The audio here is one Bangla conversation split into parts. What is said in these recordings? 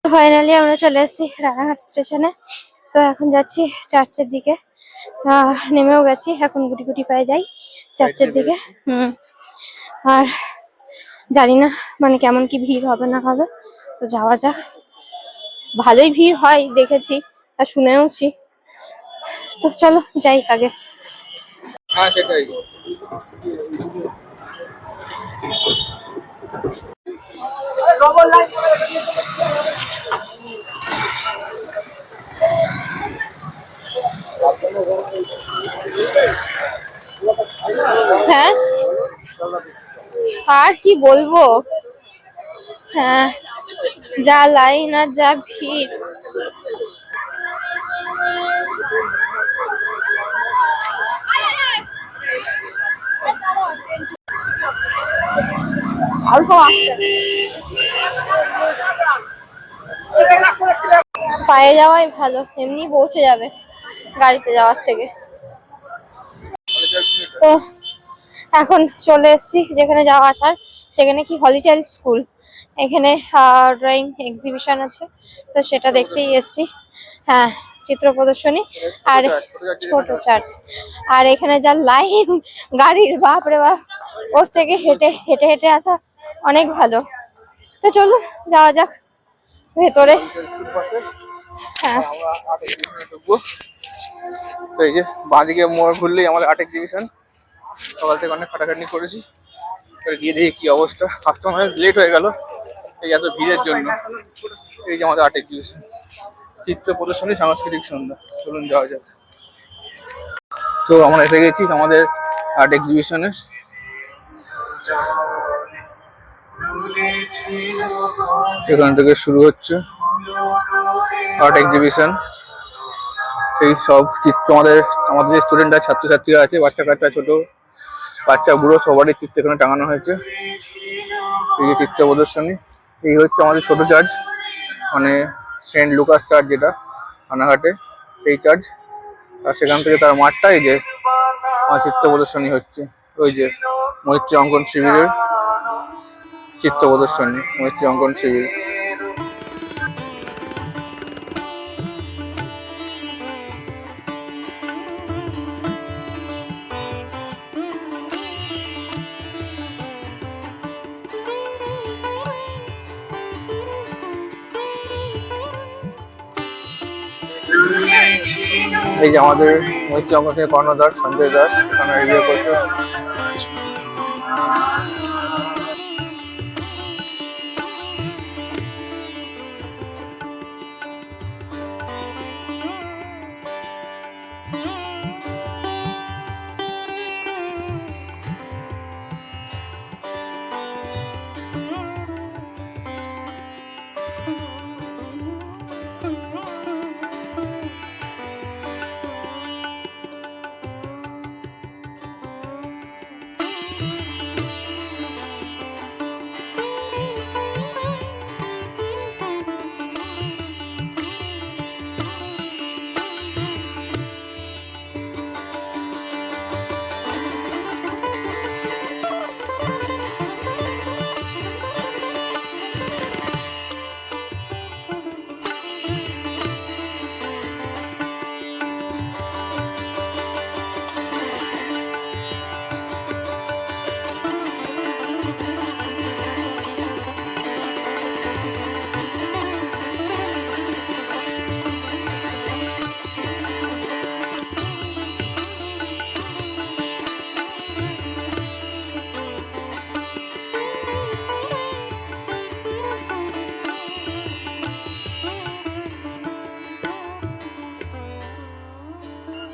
ফাইনালি আমরা চলে এসেছি রানাঘাট স্টেশনে। তো এখন যাচ্ছি চার্চের দিকে। নেমেও গেছি, এখন গুটি গুটি পায়ে যাই চার্চের দিকে। আর জানি না মানে কেমন কি ভিড় হবে না হবে, তো যাওয়া যাক। ভালোই ভিড় হয় দেখেছি আর শুনেওছি, তো চলো যাই আগে। হ্যাঁ সেটাই। হ্যাঁ আর কি বলবো, হ্যাঁ যা লাইন আর যা ভিড়। আর সব আসছে, পায়ে যাওয়াই ভালো, এমনি পৌঁছে যাবে গাড়িতে যাওয়ার থেকে। তো এখন চলে এসেছি যেখানে যাওয়া আসার, সেখানে কি হলি চাইল্ড স্কুল, এখানে ড্রয়িং এক্সিবিশন আছে, তো সেটা দেখতেই এসেছি। হ্যাঁ চিত্র প্রদর্শনী আর ছোট চার্চ। আর এখানে যা লাইন গাড়ির, বাপ রে বাপ, ওর থেকে হেঁটে হেঁটে হেঁটে আসা অনেক ভালো। তো চলুন যাওয়া যাক ভেতরে। হ্যাঁ তো এই যে বাঁদিকে মোড় ঘুরলেই আমাদের আর্ট এক্সিবিশন। সকাল থেকে অনেক খাটাখাটনি করেছি, গিয়ে দেখি কি অবস্থা। আসতে অনেক লেট হয়ে গেল এই এত ভিড়ের জন্য। এই যে আমাদের আর্ট এক্সিবিশন, চিত্র প্রদর্শনী সাংস্কৃতিক সন্ধ্যা। চলুন যাওয়া যাক। তো আমরা এসে গেছি আমাদের আর্ট এক্সিবিশনে। এখান থেকে শুরু হচ্ছে আর্ট এক্সিবিশন। সেই সব চিত্র আমাদের যে স্টুডেন্টরা, ছাত্রছাত্রীরা আছে, বাচ্চা কাচ্চা, ছোট বাচ্চা বুড়ো, সবারই চিত্র এখানে টাঙানো হয়েছে। এই যে চিত্র প্রদর্শনী, এই হচ্ছে আমাদের ছোট চার্চ, মানে সেন্ট লুকাস চার্চ যেটা রানাঘাটে, সেই চার্চ। আর সেখান থেকে তার মাঠটা এই যে চিত্র প্রদর্শনী হচ্ছে। ওই যে মৈত্রী অঙ্কন শিবিরের চিত্র প্রদর্শনী, মৈত্রী অঙ্কন শিবির। এই যে আমাদের মৈত্রী অঙ্কন থেকে কর্ণদাস সঞ্জয় দাস এখানে রিভিউ করছে।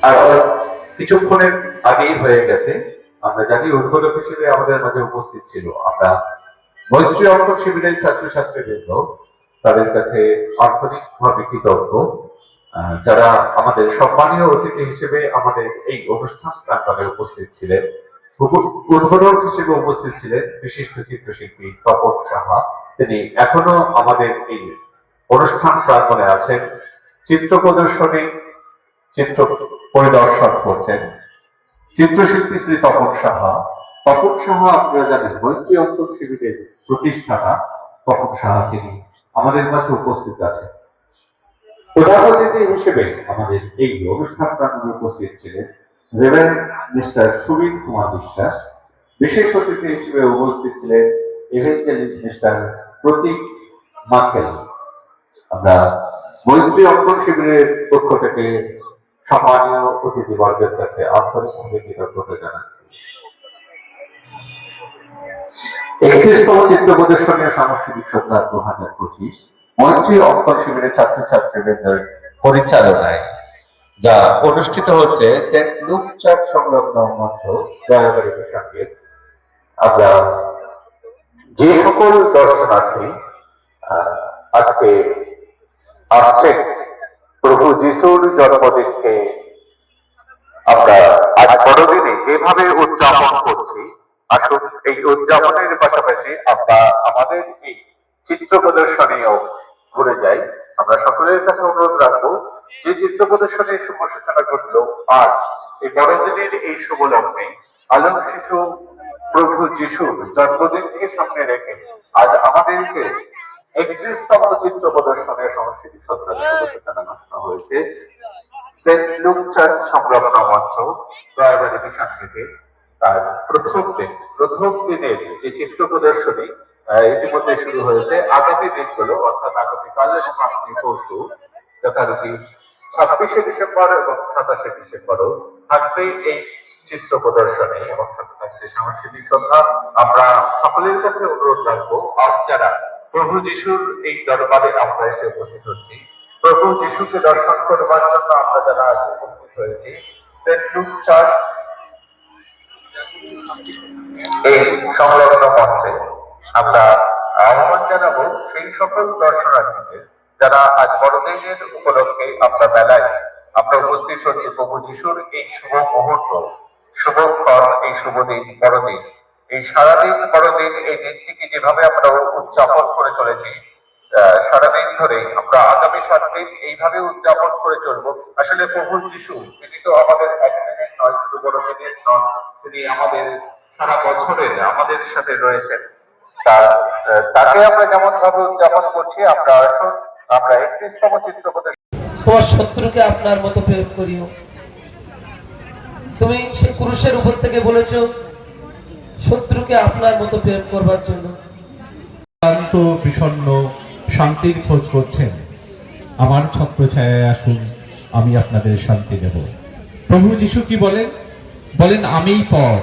আর কিছুক্ষণের আগেই হয়ে গেছে। আমরা জানি উদ্বোধক হিসেবে আমাদের মাঝে উপস্থিত ছিল। আমরা মৈত্রী অঙ্কন শিবিরের ছাত্রছাত্রীবৃন্দ, তাদের কাছে আন্তরিকভাবে কৃতজ্ঞ, যারা আমাদের সম্মানীয় অতিথি হিসেবে আমাদের এই অনুষ্ঠান প্রাঙ্গণে উপস্থিত ছিলেন। উদ্বোধক হিসেবে উপস্থিত ছিলেন বিশিষ্ট চিত্রশিল্পী তপন সাহা। তিনি এখনো আমাদের এই অনুষ্ঠান প্রাঙ্গণে আছেন, চিত্র প্রদর্শনী, চিত্র পরিদর্শন করছেন চিত্রশিল্পী শ্রী তপন সাহা। তপন সাহা আপনারা জানেন মৈত্রী অঙ্কন শিবিরের প্রতিষ্ঠাতা তপন সাহা। তিনি আমাদের মাঝে উপস্থিত আছে। প্রধান অতিথি হিসেবে আমাদের এই অনুষ্ঠান প্রাঙ্গণে উপস্থিত ছিলেন রেভারেন্ড মিস্টার সুবীর কুমার বিশ্বাস। বিশেষ অতিথি হিসেবে উপস্থিত ছিলেন ইভেঞ্জেলিস্ট মিস্টার প্রতীক মার্কেল। আমরা মৈত্রী অঙ্কন শিবিরের পক্ষ থেকে সম্মানীয় অতিথিবর্গের কাছে আন্তরিকভাবে কৃতজ্ঞতা জানাচ্ছি। 31তম চিত্র প্রদর্শনী ও সাংস্কৃতিক সন্ধ্যা 2025 মৈত্রী অঙ্কন শিবিরের ছাত্রছাত্রীবৃন্দের পরিচালনায় যা অনুষ্ঠিত হচ্ছে সেন্ট লুক চার্চ সংলগ্ন মঞ্চ দয়াবাড়ি সঙ্গে। আমরা যে সকল দর্শনার্থী আজকে আসছেন প্রভু যিশুর জন্মদিনকে আমরা আজ বড়দিনে যেভাবে উদযাপন করছি, আসুন এই উদযাপনের পাশাপাশি আমরা আমাদের এই চিত্র প্রদর্শনীও ঘুরে যাই। আমরা সকলের কাছে অনুরোধ রাখবো, যে চিত্র প্রদর্শনীর শুভ সূচনা ঘটলো আজ এই বড়দিনের এই শুভ লগ্নে আলোক শিশু প্রভু যিশুর জন্মদিনকে সামনে রেখে আজ আমাদেরকে 31তম চিত্র প্রদর্শনের সাংস্কৃতিক সন্ধ্যার শুভ সূচনা ঘোষণা হয়েছে সেন্ট লুক চার্চ সংলগ্ন মঞ্চ দয়াবাড়ি মিশন থেকে। তার প্রথম দিনের যে চিত্র প্রদর্শনী ইতিমধ্যে শুরু হয়েছে। আগামী দিনগুলো অর্থাৎ আগামীকাল এবং আগামী পরশু যথারীতি 26শে ডিসেম্বর এবং 27শে ডিসেম্বরও থাকবে এই চিত্র প্রদর্শনী এবং থাকছে সাংস্কৃতিক সন্ধ্যা। আমরা সকলের কাছে অনুরোধ রাখবো, আজ যারা প্রভু যিশুর এই দরবারে আমরা এসে উপস্থিত হচ্ছি, প্রভু যিশুকে দর্শন করবার জন্য আমরা যারা আজ উপস্থিত হয়েছি সেন্ট লুক চার্চ এই সংলগ্ন মঞ্চে, আমরা আহ্বান জানাবো সেই সকল দর্শনার্থীদের যারা আজ বড়দিনের উপলক্ষে আমরা মেলায় আমরা উপস্থিত হচ্ছি প্রভু যিশুর এই শুভ মুহূর্ত, শুভক্ষণ, এই শুভ দিন, বড়দিন, এই সারাদিন বড়দিন, এই দিনটিকে যেভাবে আমরা উদযাপন করে চলেছি সারাদিন ধরে, আমরা আগামী 7 দিন এইভাবে উদযাপন করে চলবো। আসলে প্রভু যিশু তিনি তো আমাদের একদিনের নয়, শুধু বড়দিনের নন, তিনি আমাদের সারা বছরের আমাদের সাথে রয়েছেন। তাকে আমরা যেমন ভাবে উদযাপন করছি, আমরা 31তম চিত্র প্রদর্শনী। তোমার শত্রুকে আপনার মতো প্রেম করিও। তুমি সে ক্রুশের উপর থেকে বলেছো শত্রুকে আপনার মতো প্রেম করবার জন্য। ক্লান্ত বিষণ্ণ শান্তির খোঁজ করছেন, আমার ছত্রছায়ায় আসুন, আমি আপনাদের শান্তি দেব। প্রভু যিশু কি বলেন? বলেন আমিই পথ।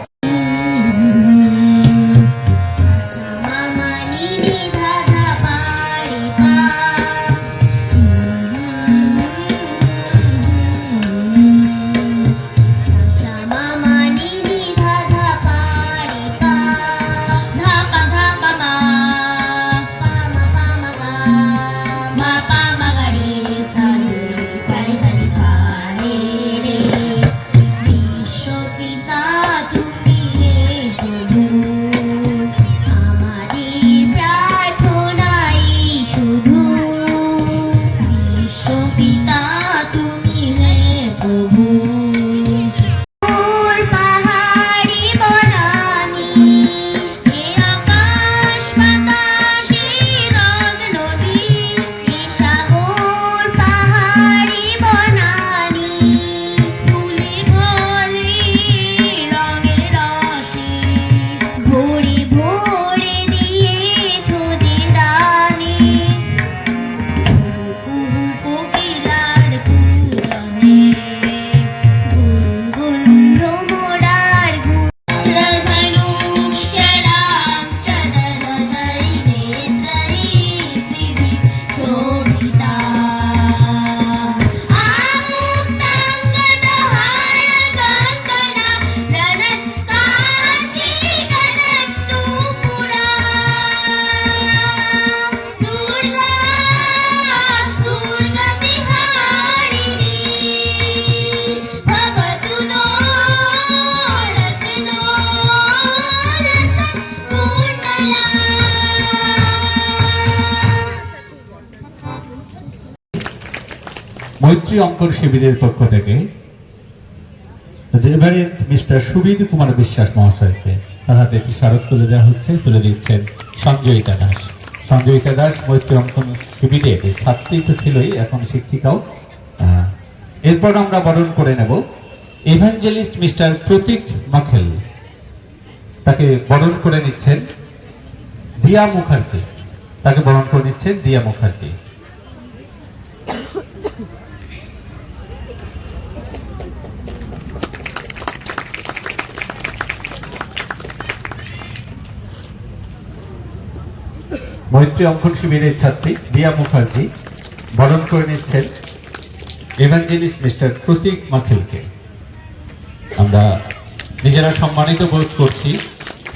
মৈত্রী অঙ্কন শিবিরের পক্ষ থেকে রেভারেন্ড মিস্টার সুবীর কুমার বিশ্বাস মহাশয়কে তার হাতে একটি স্মারক তুলে দেওয়া হচ্ছে, তুলে দিচ্ছেন সঞ্জয়িতা দাস। সঞ্জয়িতা দাস মৈত্রী অঙ্কন শিবিরের ছাত্রী তো ছিলই, এখন শিক্ষিকাও। এরপর আমরা বরণ করে নেব ইভাঞ্জেলিস্ট মিস্টার প্রতীক মাখেল, তাকে বরণ করে নিচ্ছেন দিয়া মুখার্জি, তাকে বরণ করে নিচ্ছেন দিয়া মুখার্জি। মৈত্রী অঙ্কন শিবিরের ছাত্রী দিয়া মুখার্জি বরণ করে নিচ্ছেন ইভাঞ্জেলিস্ট মিস্টার প্রতীক মাখেলকে। আমরা নিজেরা সম্মানিত বোধ করছি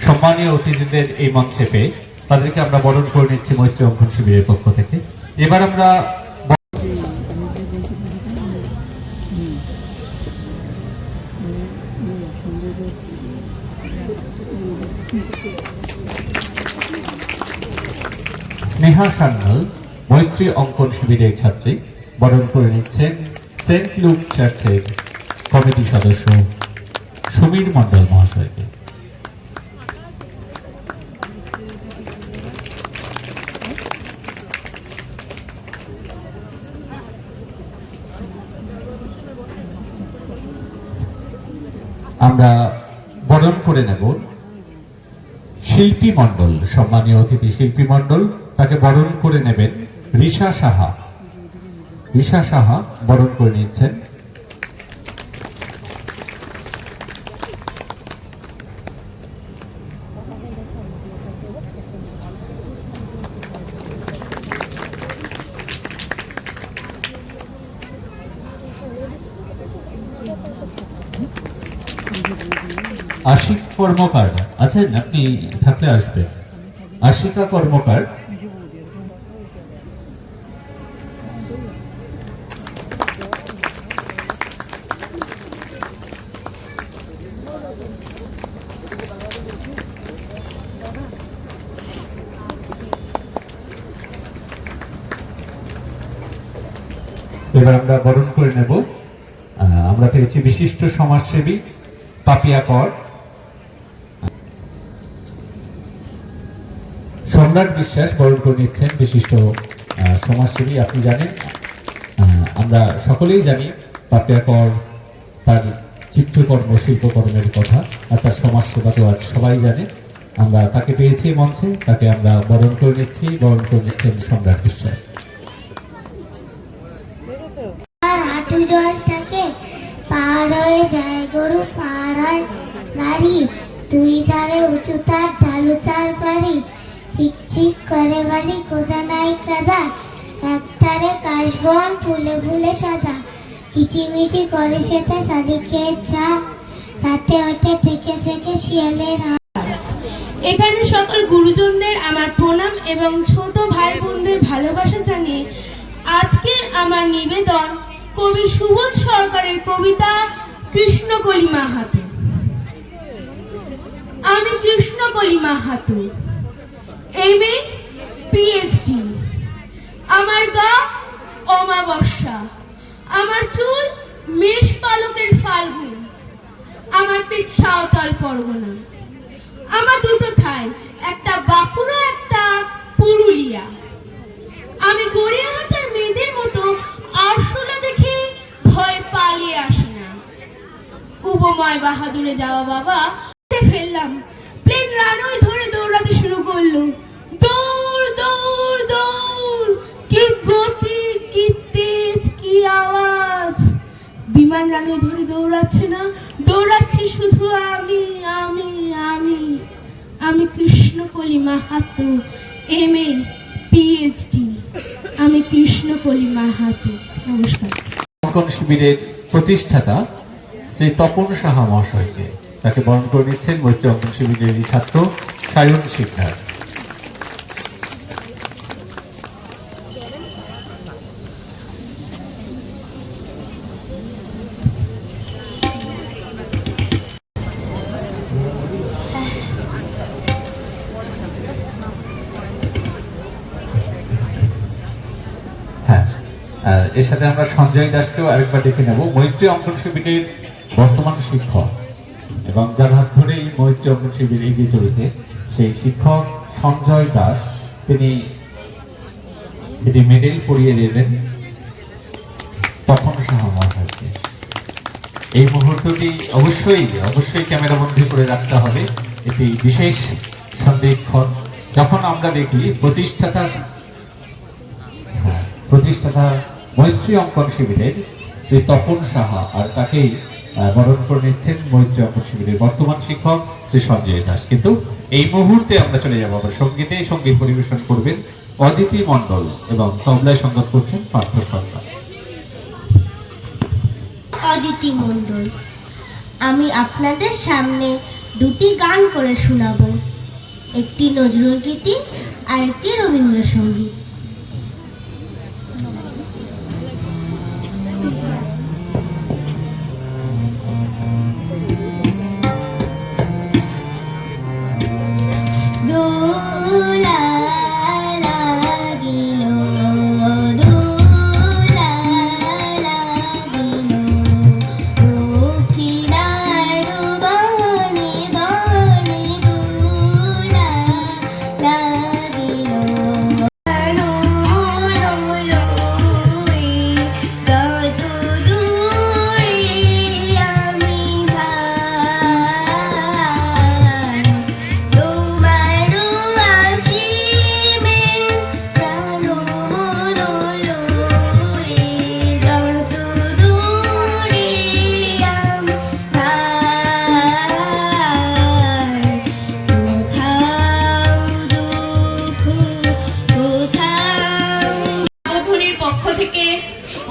সম্মানীয় অতিথিদের এই মঞ্চে পেয়ে, তাদেরকে আমরা বরণ করে নিচ্ছি মৈত্রী অঙ্কন শিবিরের পক্ষ থেকে। এবার আমরা স্নেহা সান্যাল মৈত্রী অঙ্কন শিবিরের ছাত্রী বরণ করে নিচ্ছেন সেন্ট লুক চার্চের কমিটি সদস্য সমীর মণ্ডল মহাশয়কে। আমরা বরণ করে নেব শিল্পী মণ্ডল, সম্মানীয় অতিথি শিল্পী মণ্ডল, তাকে বরণ করে নেবেন রিশা সাহা। রিশা সাহা বরণ করে নিচ্ছেন। আশিক কর্মকার আছেন, আপনি থাকলে আসবেন। আশিকা কর্মকার এবার আমরা বরণ করে নেব, আমরা পেয়েছি বিশিষ্ট সমাজসেবী পাপিয়া কর। সম্রাট বিশ্বাস বরণ করে নিচ্ছেন বিশিষ্ট সমাজসেবী। আপনি জানেন, আমরা সকলেই জানি পাপিয়া কর তার চিত্রকর্ম শিল্পকর্মের কথা, আর তার সমাজসেবা তো আজ সবাই জানে। আমরা তাকে পেয়েছি মঞ্চে, তাকে আমরা বরণ করে নিচ্ছি। বরণ করে নিচ্ছেন সম্রাট বিশ্বাস। হাঁটু জল থাকে, পার হয়ে যায় গরু, পার হয় গাড়ি, দুই ধারে উঁচু তার, ঢালু তার বাড়ি, চিকচিক করে বাড়ি, কোদা নাই কাদা, এক ধারে কাশবন ফুলে ফুলে সাদা, কিচিমিচি করে সেটা শালিকের ছা, রাতে ওঠে থেকে থেকে শিয়ালের হাত। এখানে সকল গুরুজনদের আমার প্রণাম এবং ছোট ভাই বোনদের ভালোবাসা জানিয়ে আজকের আমার নিবেদন কবি সুবোধ সরকারের কবিতা কৃষ্ণকলি মাহাতো। আমি কৃষ্ণকলি মাহাতো, এমএ পিএইচডি। আমার গা অমাবস্যা, আমার চুল মেষ পালকের ফাল্গুন, আমার পেট সাঁওতাল পরগনা। আমার দুটো ঠাই, একটা বাঁকুড়া একটা পুরুলিয়া। আমি গড়িয়াহাটার মেয়েদের মতো আরশোলা দেখে ভয় পালিয়ে আসি না। উপময় বাহাদুরে যাওয়া বাবা ফেললাম, প্লেন রানওয়ে ধরে দৌড়াতে শুরু করলো। দৌড় দৌড় দৌড়, কি গতি, কি তেজ, কি আওয়াজ। বিমান রানওয়ে ধরে দৌড়াচ্ছে না, দৌড়াচ্ছি শুধু আমি আমি আমি আমি কৃষ্ণকলি মাহাতো, এমএ পিএইচডি। আমি কৃষ্ণকলি মাহাতো। নমস্কার। অঙ্কন শিবিরের প্রতিষ্ঠাতা শ্রী তপন সাহা মহাশয়কে, তাকে বরণ করে নিচ্ছেন মৈত্রী অঙ্কন শিবিরের ছাত্র সায়ন শিকদার। এর সাথে আমরা সঞ্জয় দাসকেও আরেকবার ডেকে নেব, মৈত্রী অঙ্কন শিবিরের বর্তমান শিক্ষক এবং যার হাত ধরেই মৈত্রী অঙ্কন শিবির এগিয়ে চলেছে সেই শিক্ষক সঞ্জয় দাস। তিনি এটি মেডেল পরিয়ে দেবেন তপন সাহা মহাশয়কে। এই মুহূর্তটি অবশ্যই অবশ্যই ক্যামেরাবন্দি করে রাখতে হবে। এটি বিশেষ সন্ধিক্ষণ যখন আমরা দেখি প্রতিষ্ঠাতা মৈত্রী অঙ্কন শিবিরের শ্রী তপন সাহা, আর তাকেই বরণ করে নিচ্ছেন মৈত্রী অঙ্কন শিবিরের বর্তমান শিক্ষক শ্রী সঞ্জয় দাস। কিন্তু এই মুহূর্তে আমরা চলে যাবো আবার সঙ্গীতে। সঙ্গীত পরিবেশন করবেন অদিতি মণ্ডল এবং তবলায় সঙ্গত করছেন পার্থ সরকার। অদিতি মণ্ডল, আমি আপনাদের সামনে দুটি গান করে শোনাবো, একটি নজরুল গীতি আর একটি রবীন্দ্রসঙ্গীত।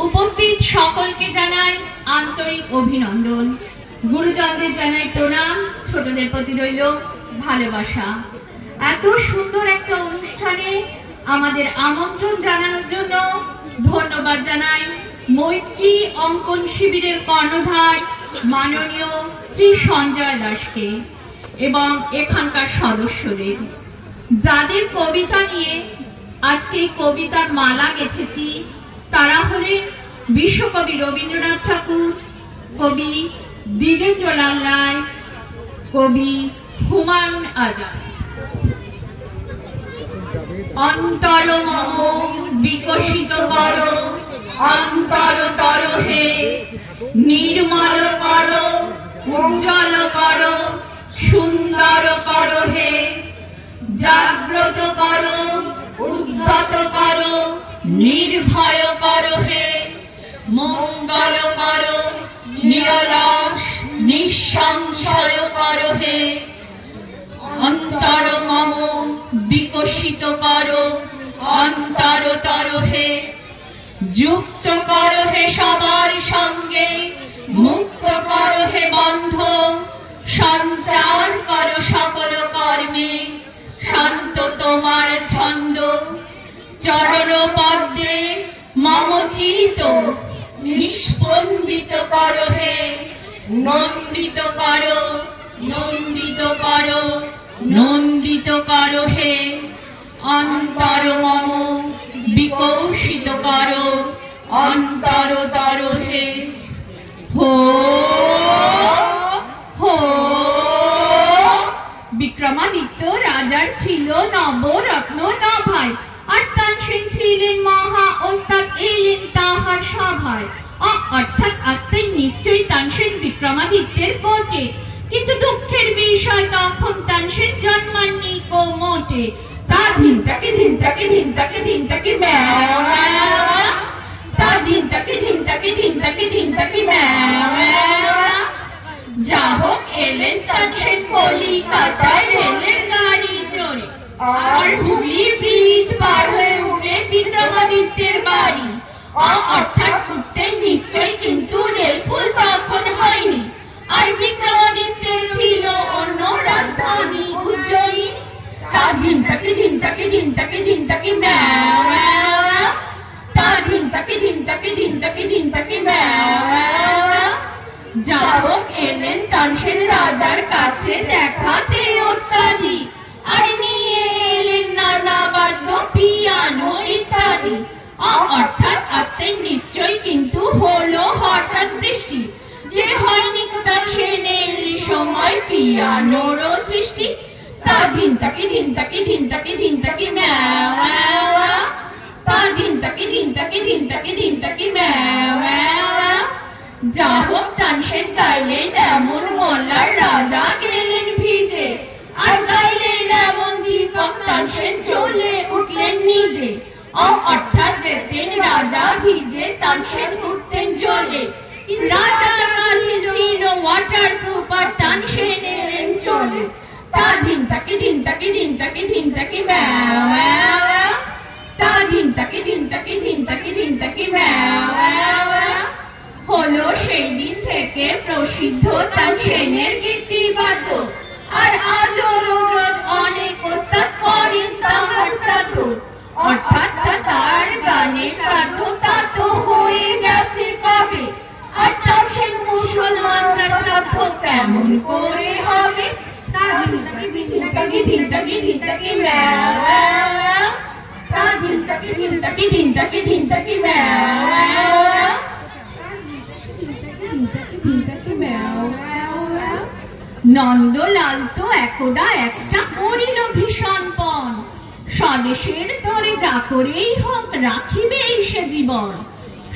উপস্থিত সকলকে জানাই আন্তরিক অভিনন্দন, গুরুজনদের জানাই প্রণাম, ছোটদের প্রতি রইল ভালোবাসা। এত সুন্দর একটা অনুষ্ঠানে আমাদের আমন্ত্রণ জানানোর জন্য ধন্যবাদ জানাই মৈত্রী অঙ্কন শিবিরের কর্ণধার মাননীয় শ্রী সঞ্জয় দাসকে এবং এখানকার সদস্যদের, যাদের কবিতা নিয়ে আজকে এই কবিতার মালা গেঁথেছি। তারা হলেন বিশ্বকবি রবীন্দ্রনাথ ঠাকুর, কবি দ্বিজেন্দ্রলাল রায়, কবি হুমায়ুন আজাদ। অন্তর মম বিকশিত করো, অন্তরতর হে নির্মল করো, উজ্জ্বল করো, সুন্দর করো হে, জাগ্রত করো, উদ্ধত করো, নির্ভয় করো হে, মঙ্গল করো, নিরলস নিঃসংশয় করো হে। অন্তর মম বিকশিত করো, অন্তরতর হে, যুক্ত করো হে সবার সঙ্গে, মুক্ত করো হে বন্ধ, সঞ্চার করো সকল কর্মে, শান্ত তোমার ছন্দ। চরণ পদ্মে মম চিত নিস্পন্দিত করো হে, নন্দিত করো, নন্দিত করো, নন্দিত করো হে। অন্তর মম বিকশিত করো, অন্তরতর হে। হো হো। বিক্রমাদিত্য রাজার ছিল নবরত্ন নভায়, আর তানসেন ছিলেন মহা ওস্তাদ, এলেন তাহার সভায়। অর্থাৎ আসতেন নিশ্চয়ই তানসেন বিক্রমাদিত্যের কোটে, কিন্তু দুঃখের বিষয় তখন তানসেন জন্মাননি কো মোটে। তা ধিনটাকে ধিনটাকে ধিনটাকে ধিনটাকে ম্যাও ম্যাও, তা ধিনটাকে ধিনটাকে ধিনটাকে ধিনটাকে ম্যাও ম্যাও। যা হোক এলেন তানসেন কলিকাতায় রেলের গাড়ি চড়ে, আর হুগলি ব্রিজ পার হয়ে উঠলেন বিক্রমাদিত্যের বাড়ি। অর্থাৎ উঠতেন নিশ্চয়, কিন্তু রেলপুল তখন হয়নি, আর বিক্রমাদিত্যের ছিল অন্য রাজধানী উজ্জয়িনী। তা ধিনটাকে ধিনটাকে ধিনটাকে ধিনটাকে ম্যাও ম্যাও, তা ধিনটাকে ধিনটাকে ধিনটাকে ধিনটাকে ম্যাও ম্যাও। যা হোক এলেন তানসেন রাজার কাছে দেখাতে ওস্তাদি, আর নিয়ে এলেন নানা বাদ্য পিয়ানো ইত্যাদি। অর্থাৎ আসতেন নিশ্চয়, কিন্তু হলো হঠাৎ বৃষ্টি, যে হয়নি তানসেনের সময় পিয়ানোর সৃষ্টি। তা ধিনটাকে ধিনটাকে ধিনটাকে ধিনটাকে ম্যাও ম্যাও, তা ধিনতাকি ধিনতাকি ধিনতাকি ধিনতাকি ম্যাও ম্যাও ম্যাও। যা হোক তানসেন গাইলেন এমন মোল্লার রাজা গেলেন ভিজে, আর গাইলেন এমন দীপক তানসেন চলে উঠলেন নিজে। অর্থাৎ যেতেন রাজা ভিজে, তানসেন উঠতেন জ্বলে। রাজার কাছে ছিল ওয়াটার প্রুফ, আর তানসেন এলেন চলে। তা ধিনতাকি ধিনতাকি ধিনতাকি ধিনতাকি ম্যাও ম্যাও ম্যাও। তা ধিনতাকি ধিনতাকি ধিনতাকি ধিনতাকি ম্যাও ম্যাও ম্যাও। হলো সেই দিন থেকে প্রসিদ্ধ তানসেনের গীতিবাদ্য, আর আজও রোজ অনেক ওস্তাদ করেন তাহার সাধ্য। অর্থাৎ তার গানের সাধ্য তা তো হয়ে গেছে কবে, আর তানসেন মুসলমান তার সাধ্য কেমন করে হবে। তা ধিনতাকি ধিনতাকি ধিনতাকি ধিনতাকি ম্যাও ম্যাও ম্যাও। তা ধিনতাকি ধিনতাকি ধিনতাকি ধিনতাকি ম্যাও ম্যাও ম্যাও। নন্দলাল তো একদা একটা করিল ভীষণ পণ, স্বদেশের তরে যা করেই হোক রাখিবেই সে জীবন।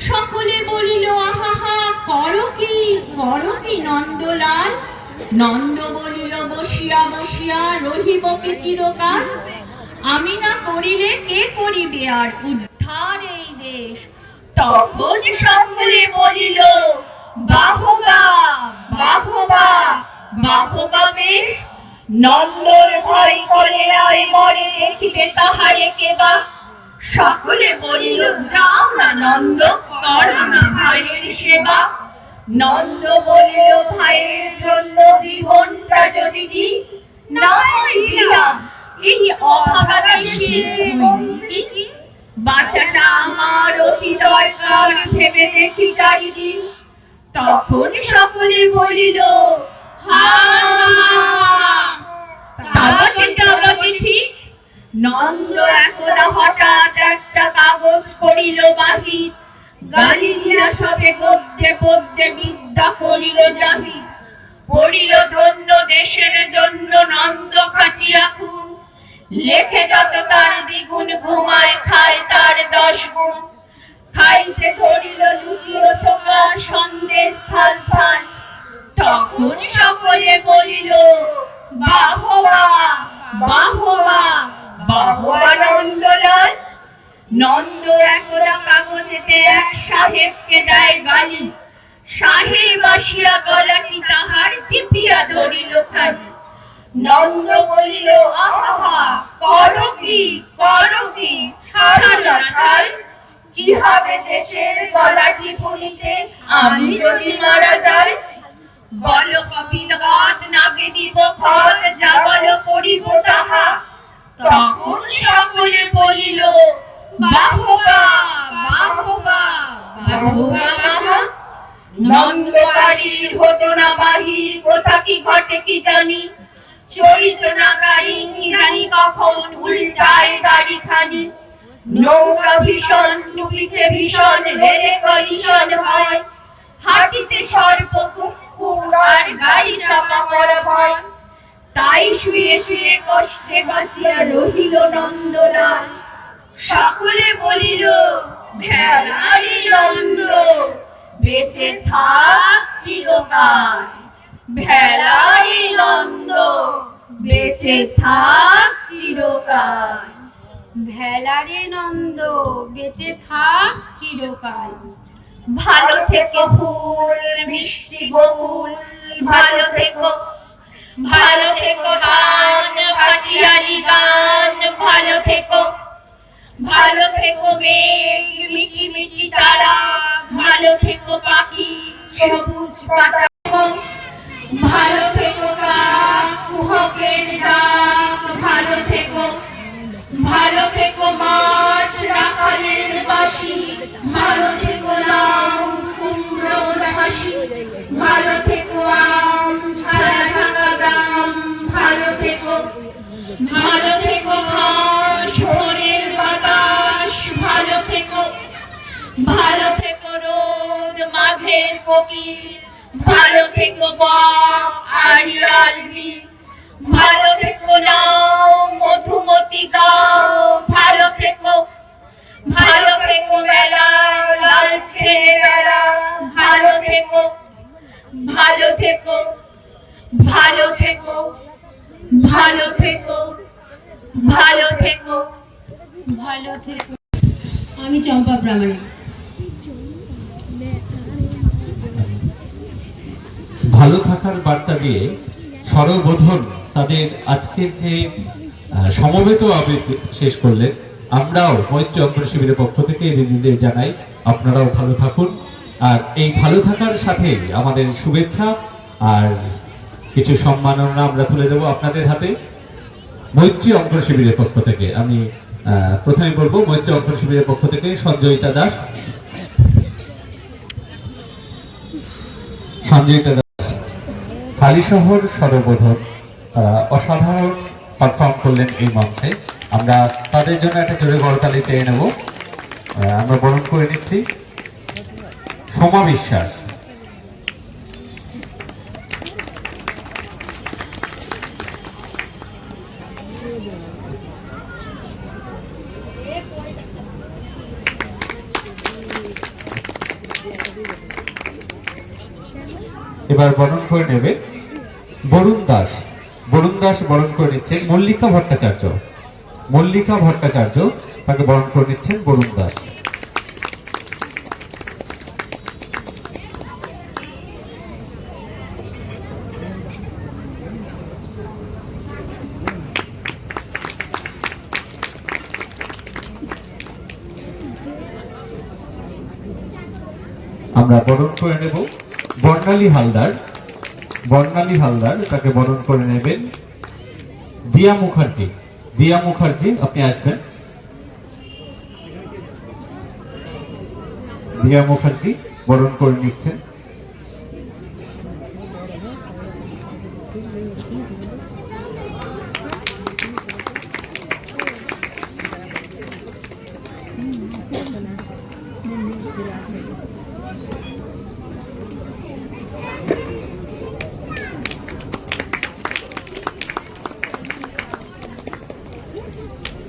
সকলে বলিল আহা করো কি নন্দলাল। নন্দ বলিল বসিয়া বসিয়া রহিব কি চিরকাল। আমি না করিলে কে করিবে আর উদ্ধার এই দেশ। তখন সকলে বলিল বাহবা বাহবা বাহবা বেশ। নন্দর ভয় করে আয় মরে দেখিবে তাহারে কেবা। সকলে বলিল যাও না নন্দ, করো না ভাইয়ের সেবা। নন্দ বলিল ভাইয়ের জন্য জীবনটা যদি দিই, না হয় দিলাম এই অভাগা দেশে বন্দী। বাচ্চাটা আমার অতি দরকার, ভেবে দেখি চারিদিন। তখন সকলে বলিল হা তাবাকে ঠিক। নন্দ একদা হঠাৎ একটা কাগজ করিল বাহির, গালি দিয়া সবে গদ্যে পদ্যে বিদ্যা করিল জাহির। পড়িল ধন্য দেশের জন্য নন্দ খাটিয়া খুন, লেখে যত তার দ্বিগুণ, ঘুমায় খায় তার 10 গুণ। খাইতে ধরিল লুচি ও ছোকা সন্দেশ থাল থাল। তখন সকলে বলিল বাহবা বাহবা বাহবা নন্দলাল। নন্দ একদা কাগজেতে এক সাহেবকে দেয় গালি, সাহেব আসিয়া গলাটি তাহার টিপিয়া ধরিল খালি। নন্দ বলিল আহা করো কি ছাড়ো না ছাই। কি হবে দেশের গলাটি পুরিতে আমি যদি মারা যাই। বলো কপিলগাদ নাগে দিব ফল, যা বলো করিব তাহা। তখন সকলে বলিল বাহবা বাহবা বাহবা বাহবা। নন্দ বাড়ির হতো না বাহির, কোথা কি ঘটে কি জানি। চলিত না গাড়ি কি জানি কখন, উল্টায় গাড়ি খানি। নৌকা ভীষণ ডুবিছে ভীষণ, হেরে কলিশন হয়। হাঁটিতে সর্প কুকুর আর গাড়ি চাপা পড়া ভয়। তাই শুয়ে শুয়ে কষ্টে বাঁচিয়া রহিল নন্দলাল। সকলে বলিল ভেলারি নন্দ, বেঁচে থাক চিরকাল। ভেলারি নন্দ, বেঁচে থাক চিরকাল। ভেলারি নন্দ, বেঁচে থাক চিরকাল। ভালো থেকো ফুল মিষ্টি বকুল, ভালো থেকো গান ভাটিয়ালি গান। ভালো থেকো মেঘ মিটি মিটি তারা, ভালো থেকো পাখি সবুজ পাতা। ভালো থেকো কাক কুহকের ডাক, ভালো থেকো মাঠ রাখালের বাঁশি। ভালো থেকো লাউ কুমড়োর হাসি, ভালো থেকো আম ছায়া ঢাকা গ্রাম। ভালো থেকো ঘাস ভোরের বাতাস। ভালো থেকো রোদ মাঘের কোকিল। ভালো থেকো বক আড়িয়াল বিল। ভালো থেকো নাও মধুমতি গাও। ভালো থেকো বেলা লাল ছেলেবেলা, ভালো থেকো, ভালো থেকো, ভালো থেকো, ভালো থেকো, ভালো থেকো, ভালো থেকো। আমি চম্পা প্রামাণিক। ভালো থাকার বার্তা দিয়ে সর্ববোধন তাদের আজকের যে সমবেত আবৃত্তি শেষ করলেন। আমরাও মৈত্রী অঙ্কন শিবিরের পক্ষ থেকে দিদিদের জানাই আপনারাও ভালো থাকুন। আর এই ভালো থাকার সাথে আমাদের শুভেচ্ছা আর কিছু সম্মাননা আমরা তুলে দেবো আপনাদের হাতে মৈত্রী অঙ্কন শিবিরের পক্ষ থেকে। আমি প্রথমে বলবো মৈত্রী অঙ্কন শিবিরের পক্ষ থেকে সঞ্জয়িতা দাস, সঞ্জয়িতা দাস হালিশহর সর্ববোধন, তারা অসাধারণ পারফর্ম করলেন এই মঞ্চে। আমরা তাদের জন্য একটা জোরে করতালি চেয়ে নেব। আমরা বরণ করে নিচ্ছি সোমা বিশ্বাস। এবার বরণ করে নেবে বরুণ দাস। বরুণ দাস বরণ করে নিচ্ছেন মল্লিকা ভট্টাচার্য। মল্লিকা ভট্টাচার্য তাকে বরণ করে নিচ্ছেন বরুণ দাস। আমরা বরণ করে নেব বর্ণালী হালদার। বর্ণালী হালদার তাকে বরণ করে নেবেন দিয়া মুখার্জি। দিয়া মুখার্জি আপনি আসবেন। দিয়া মুখার্জি বরণ করে নিচ্ছেন।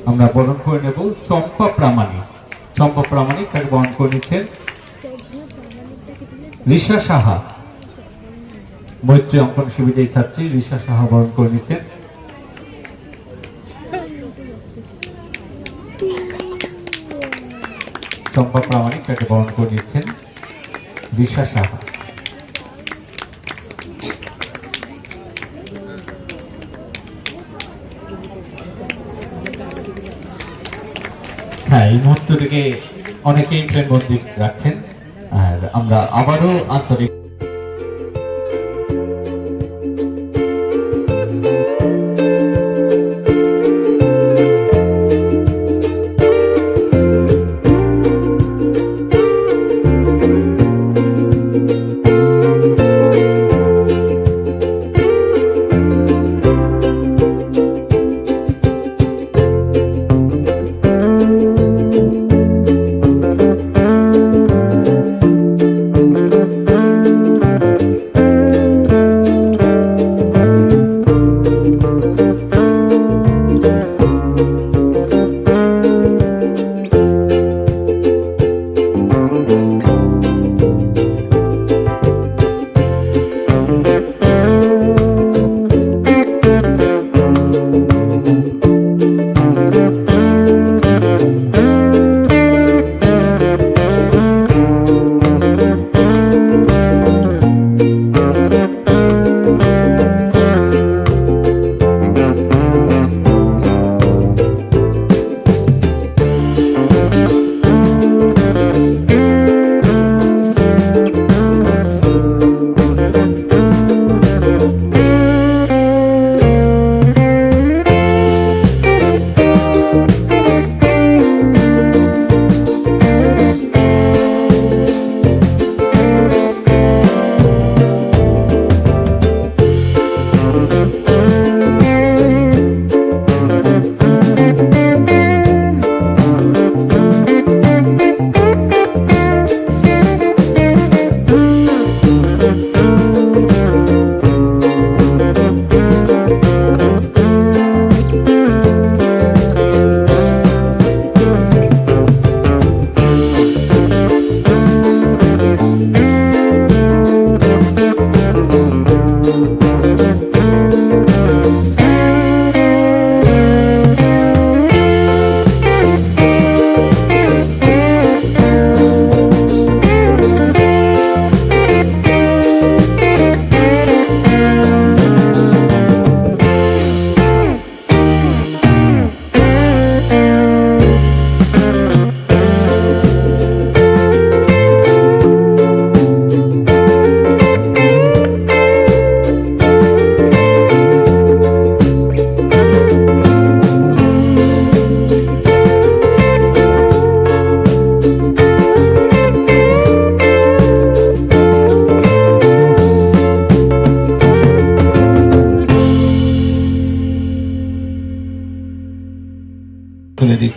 আমরা বরণ করে নেব চম্পা প্রামাণিক। চম্পা প্রামাণিক তাকে বরণ করে নিচ্ছেন ঋষা সাহা। মৈত্রী অঙ্কন শিবিরের ছাত্রী ঋষা সাহা বরণ করে নিচ্ছেন। চম্পা প্রামাণিক তাকে বরণ করে নিচ্ছেন ঋষা সাহা। হ্যাঁ, এই মুহূর্তটিকে অনেকেই প্রেমবন্দী রাখছেন। আর আমরা আবারও আন্তরিক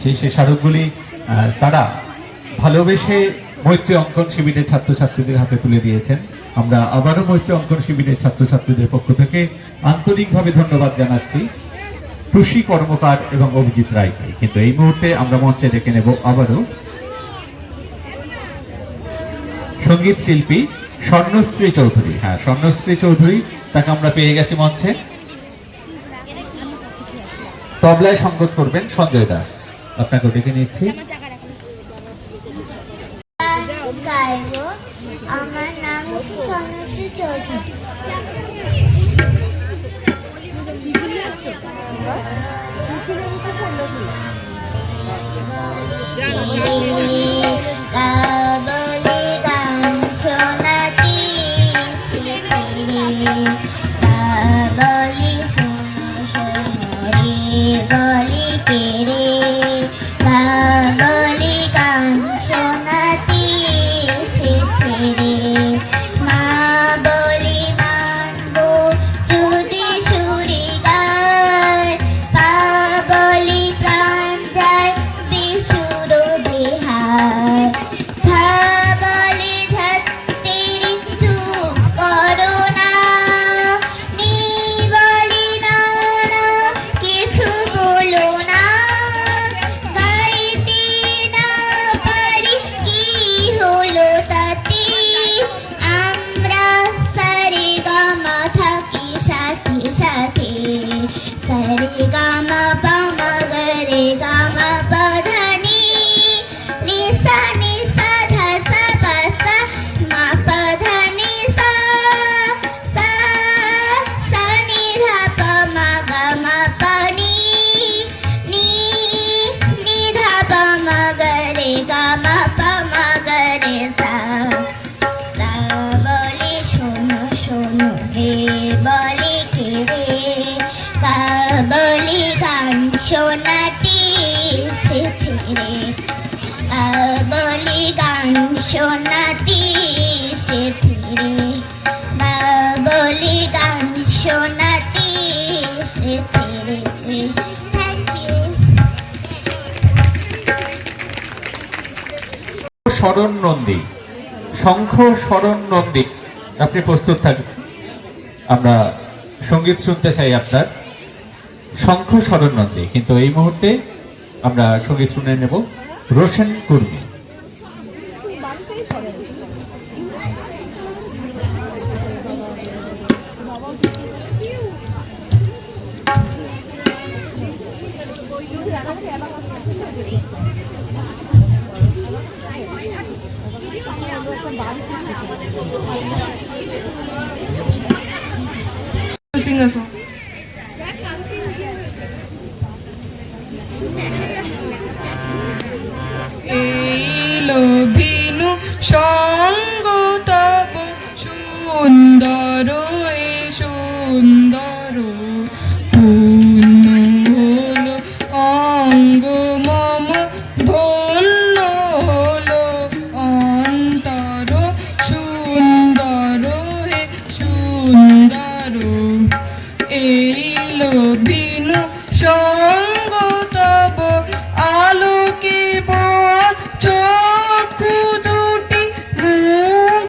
দিয়েছি সেই স্মারকগুলি তারা ভালোবেসে মৈত্রী অঙ্কন শিবিরের ছাত্রছাত্রীদের হাতে তুলে দিয়েছেন। আমরা আবারও মৈত্রী অঙ্কন শিবিরের ছাত্রছাত্রীদের পক্ষ থেকে আন্তরিকভাবে ধন্যবাদ জানাচ্ছি টুসি কর্মকার এবং অভিজিৎ রায়কে। কিন্তু এই মুহূর্তে আমরা মঞ্চে ডেকে নেব আবারও সঙ্গীত শিল্পী স্বর্ণশ্রী চৌধুরী। হ্যাঁ, স্বর্ণশ্রী চৌধুরী, তাকে আমরা পেয়ে গেছি মঞ্চে। তবলায় সঙ্গত করবেন সঞ্জয় দাস, আপনাকে ডেকে নিচ্ছি। গাইবো, আমার নাম হচ্ছে স্বর্ণশ্রী চৌধুরী। কাবলি গান শোনাতে শিখিরে, কাবলি শোনো শোনো রে বলি কে রে, কাবলি গান শোনাতে শিখিরে, মা বলি মানবো যদি সুরে গায়, পা বলি প্রাণ যায় বিশুর দেহায়, ধা বলি ধত্তে চুপ করো না, নি বলি না না কিছু বলো না, গাইতে না পারি কি হলো তাতে, আমরা সারে গামা থাকি সাথে সাথে, সারে গামা পামা গরে গামা পাধানি, নিসা নিসা ধা সা পা সা মা পাধানি সা, সা সা নি ধা পা মা গা মা পানি, নি নি ধা পা মা গরে গা মা পা মা গরে সা, সা বলে শোনো শোনো রে বলে কে রে, কাবলি গান শোনাতে এসেছে রে, কাবলি গান শোনাতে এসেছে রে, কাবলি গান শোনাতে এসেছে রে। Thank you. শরণ নন্দী, শঙ্খ শরণ নন্দী, আপনি প্রস্তুত থাকবেন। আমরা সঙ্গীত শুনতে চাই আপনার, শঙ্খ শরণ নন্দী। কিন্তু এই মুহূর্তে আমরা সঙ্গীত শুনে নেব Roshan Kurmi. Sing a song. এলো বিনু সঙ্গ তব সুন্দর এ সুন্দর, পূর্ণ হলো অঙ্গ মম ধন্য হলো অন্তর, সুন্দর হে সুন্দর, এলো বিনু সঙ্গ তব আলোকে বল চক্ষু দুটি মুখ।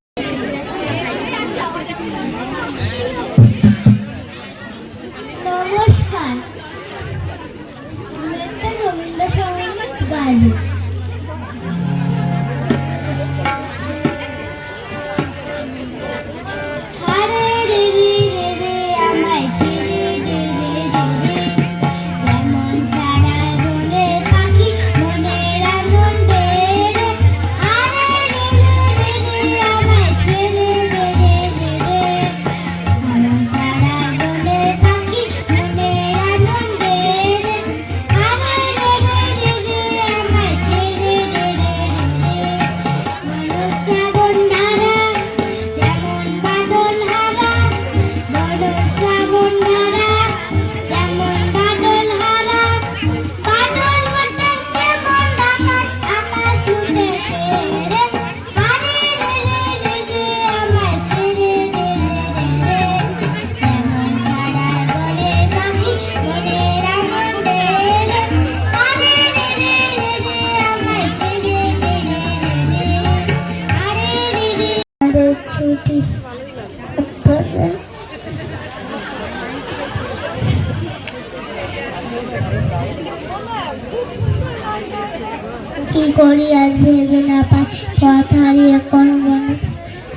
পথ হারিয়ে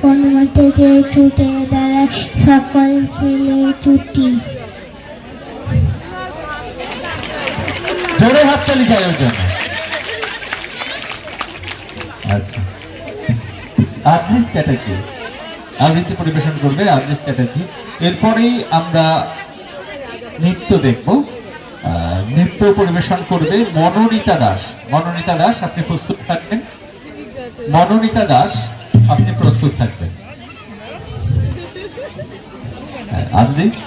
কোন মাঠে যে ছুটে বেড়ায় সকল ছেলে ছুটি। জোরে হাততালি চাই ওর জন্য। আচ্ছা, আদ্রিস চ্যাটার্জি আবৃত্তি পরিবেশন করবে, আদ্রিস চ্যাটার্জি। এরপরেই আমরা নৃত্য দেখব। নৃত্য পরিবেশন করবে মনোনীতা দাস। মনোনীতা দাস, আপনি প্রস্তুত থাকবেন। মনোনীতা দাস, আপনি প্রস্তুত থাকবেন। আদ্রিস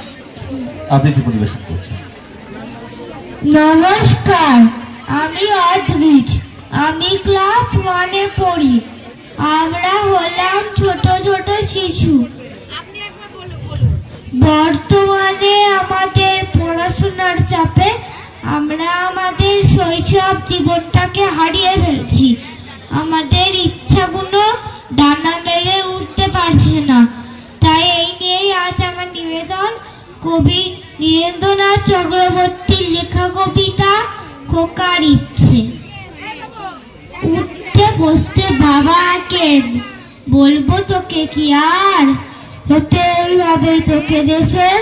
আবৃত্তি পরিবেশন করছেন। নমস্কার, আমি অদ্রিজ, আমি ক্লাস 1-এ পড়ি। আমরা হলাম ছোট ছোট শিশু। বর্তমানে আমাদের পড়াশোনার চাপে আমরা আমাদের শৈশব জীবনটাকে হারিয়ে ফেলছি। আমাদের ইচ্ছাগুলো ডানা মেলে উঠতে পারছে না। তাই এই নিয়েই আজ আমার নিবেদন কবি নীরেন্দ্রনাথ চক্রবর্তীর লেখা কবিতা খোকার ইচ্ছে। উঠতে বসতে বাবা আঁকেন, বলবো তোকে কি আর হতেই হবে তোকে দেশের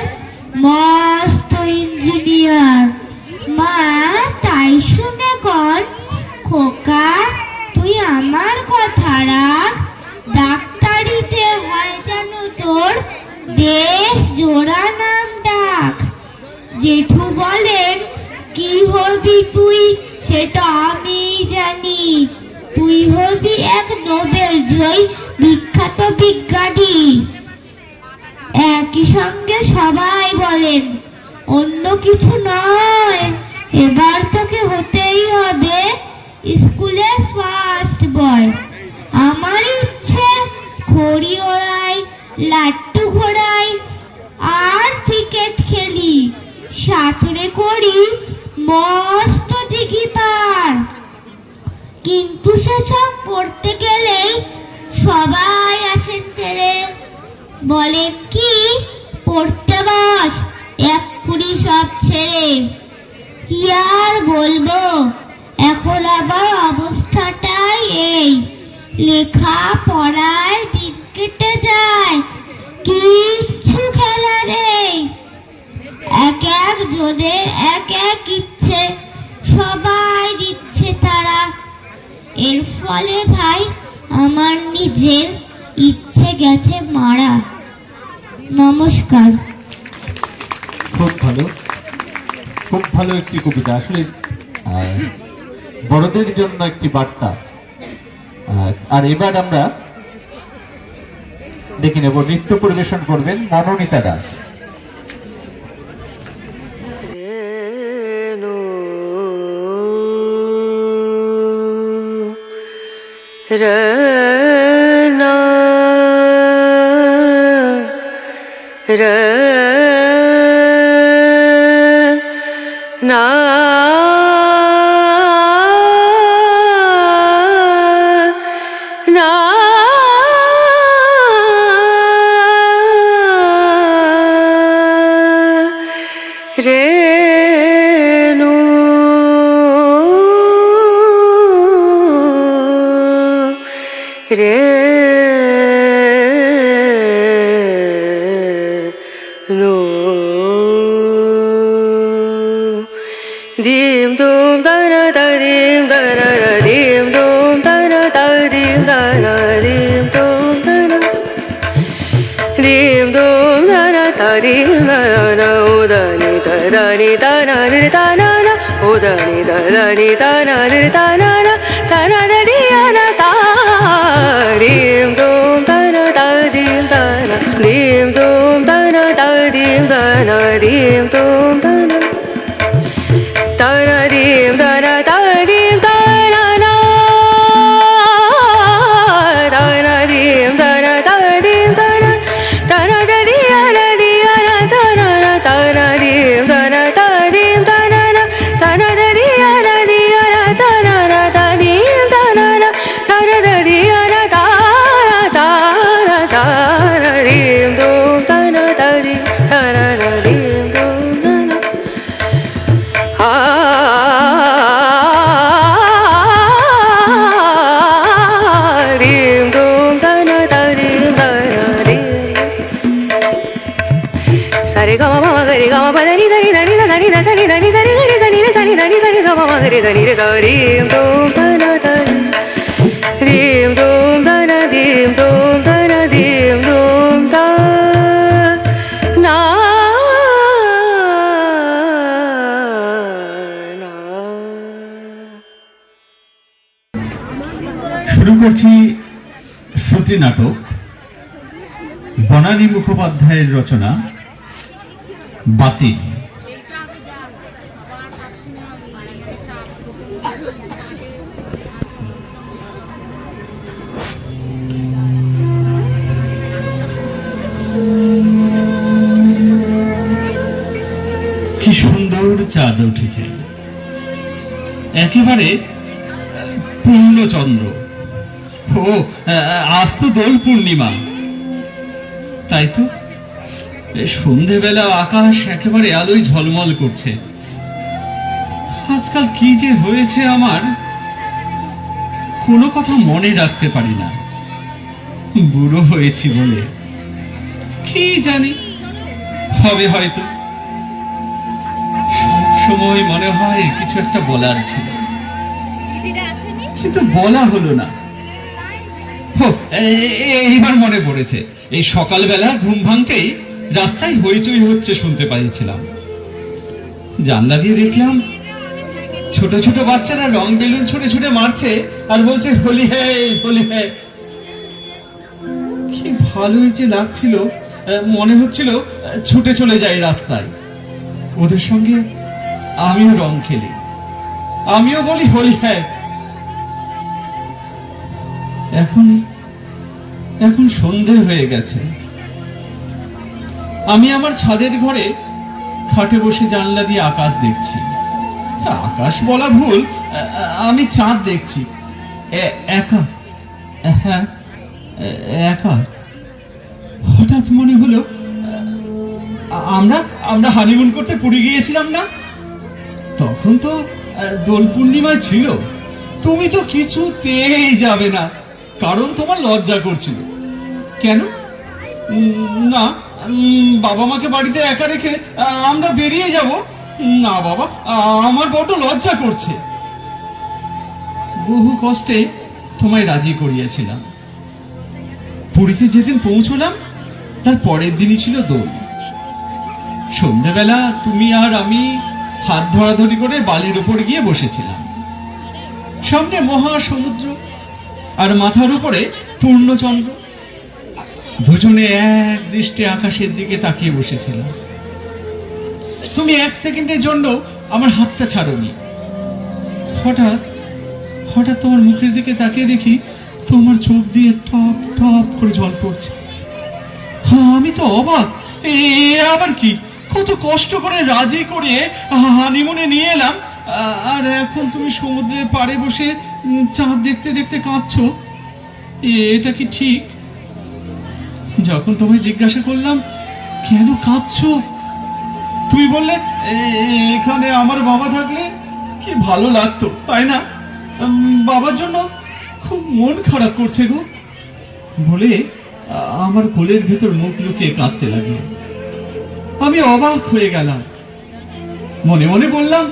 মস্ত ইঞ্জিনিয়ার। মা তাই শুনে কর খোকা তুই আমার কথা রাখ, ডাক্তারিতে হয় যেন তোর দেশ জোড়া নাম ডাক। জেঠু বলেন কি হবি তুই সেটা আমি জানি, তুই হবি এক নোবেল জয়ী বিখ্যাত বিজ্ঞানী। একই সঙ্গে সবাই বলেন অন্য কিছু নয়, এবার তোকে হতেই হবে স্কুলের ফার্স্ট বয়। আমার ইচ্ছে ঘড়ি ওড়াই, লাট্টু ঘোড়াই আর ক্রিকেট খেলি, সাঁতরে করি মস্ত দিঘি পার। কিন্তু সেসব করতে গেলেই সবাই আসেন তেরে, বলেন কি পড়তে বস এক্ষুনি সব ছেড়ে। কি আর বলবো, এখন আবার অবস্থাটাই এই, লেখা পড়ায় দিন কেটে যায়, কিচ্ছু খেলা নেই। এক এক জনের এক এক ইচ্ছে, সবাই দিচ্ছে তারা। এর ফলে ভাই আমার নিজের ইচ্ছে গেছে মারা। নমস্কার। খুব ভালো, খুব ভালো একটি কবিতা। আসলে বড়দের জন্য একটি বার্তা। আর এবার আমরা দেখে নেব নৃত্য পরিবেশন করবেন মনোনীতা Das. Dim dum da na da dim da na na dim dum da na da dim da na dim dum da na dim dum da na da dim da na o da ni da na di da na na o da ni da na di da na da di na da dim dum da na da dim da na dim dum da na da dim da na dim dum da na da na dim da na da dim da na na da na dim da na da dim da na da na da di na da na da na dim da na da dim da na da na da di na da na da na da dim da रे ध नि रे सा रीम धूम धना धनी रीम धूम धना धीम धूम धना धीम धूम धा ना শুরু করছি শ্রুতি নাটক বনানী মুখোপাধ্যায়ের রচনা বাতিল। কি সুন্দর চাঁদ উঠেছে, একেবারে পূর্ণচন্দ্র। ও আজ তো দোল পূর্ণিমা, তাই তো সন্ধেবেলা আকাশ একেবারে আলোয় ঝলমল করছে। আজকাল কি যে হয়েছে আমার, কোনো কথা মনে রাখতে পারি না। বুড়ো হয়েছি বলে কি জানি হবে হয়তো। সবসময় মনে হয় কিছু একটা বলার ছিল, কিন্তু বলা হলো না। এইবার মনে পড়েছে, এই সকালবেলা ঘুম ভাঙতেই রাস্তায় হইচই হচ্ছে শুনতে পাইছিলাম। জানলা দিয়ে দেখলাম ছোট ছোট বাচ্চারা রং বেলুন ছুঁড়ে ছুঁড়ে মারছে আর বলছে হোলি হ্যায় হোলি হ্যায়। কি ভালোই যে লাগছিল, মনে হচ্ছিল ছুটে চলে যাই রাস্তায়, ওদের সঙ্গে আমিও রং খেলি, আমিও বলি হোলি হ্যায়। এখন সন্ধে হয়ে গেছে। আমি আমার ছাদের ঘরে খাটে বসে জানলা দিয়ে আকাশ দেখছি। আকাশ বলা ভুল, আমি চাঁদ দেখছি একা। হ্যাঁ একা। হঠাৎ মনে হলো আমরা হানিমুন করতে পুরী গিয়েছিলাম না, তখন তো দোল পূর্ণিমা ছিল। তুমি তো কিছুতেই যাবে না, কারণ তোমার লজ্জা করছিল। কেন? না, বাবা মাকে বাড়িতে একা রেখে আমরা বেরিয়ে যাব? না বাবা, আমার বড় লজ্জা করছে। বহু কষ্টে তোমায় রাজি করিয়েছিলাম। পুরীতে যেদিন পৌঁছলাম তার পরের দিনই ছিল দোল। সন্ধ্যেবেলা তুমি আর আমি হাত ধরাধরি করে বালির ওপর গিয়ে বসেছিলাম। সামনে মহা সমুদ্র আর মাথার উপরে পূর্ণচন্দ্র। দুজনে এক দৃষ্টে আকাশের দিকে তাকিয়ে বসেছিলাম। তুমি এক সেকেন্ডের জন্য আমার হাতটা ছাড়োনি। হঠাৎ তোমার মুখের দিকে তাকিয়ে দেখি তোমার চোখ দিয়ে টপ টপ করে জল পড়ছে। হ্যাঁ, আমি তো অবাক। আবার কি, কত কষ্ট করে রাজি করে হানিমুনে নিয়ে এলাম, আর এখন তুমি সমুদ্রের পাড়ে বসে চাঁদ দেখতে দেখতে কাঁদছো। এটা কি ঠিক? যখন তোমায় জিজ্ঞাসা করলাম কেন কাঁদছো, তুমি বললে এখানে আমার বাবা থাকলে কি ভালো লাগতো, তাই না? বাবার জন্য খুব মন খারাপ করছে গো বলে আমার কোলের ভেতর মুখ লুকিয়ে কাঁদতে লাগলো। আমি অবাক হয়ে গেলাম। মনে মনে বললাম,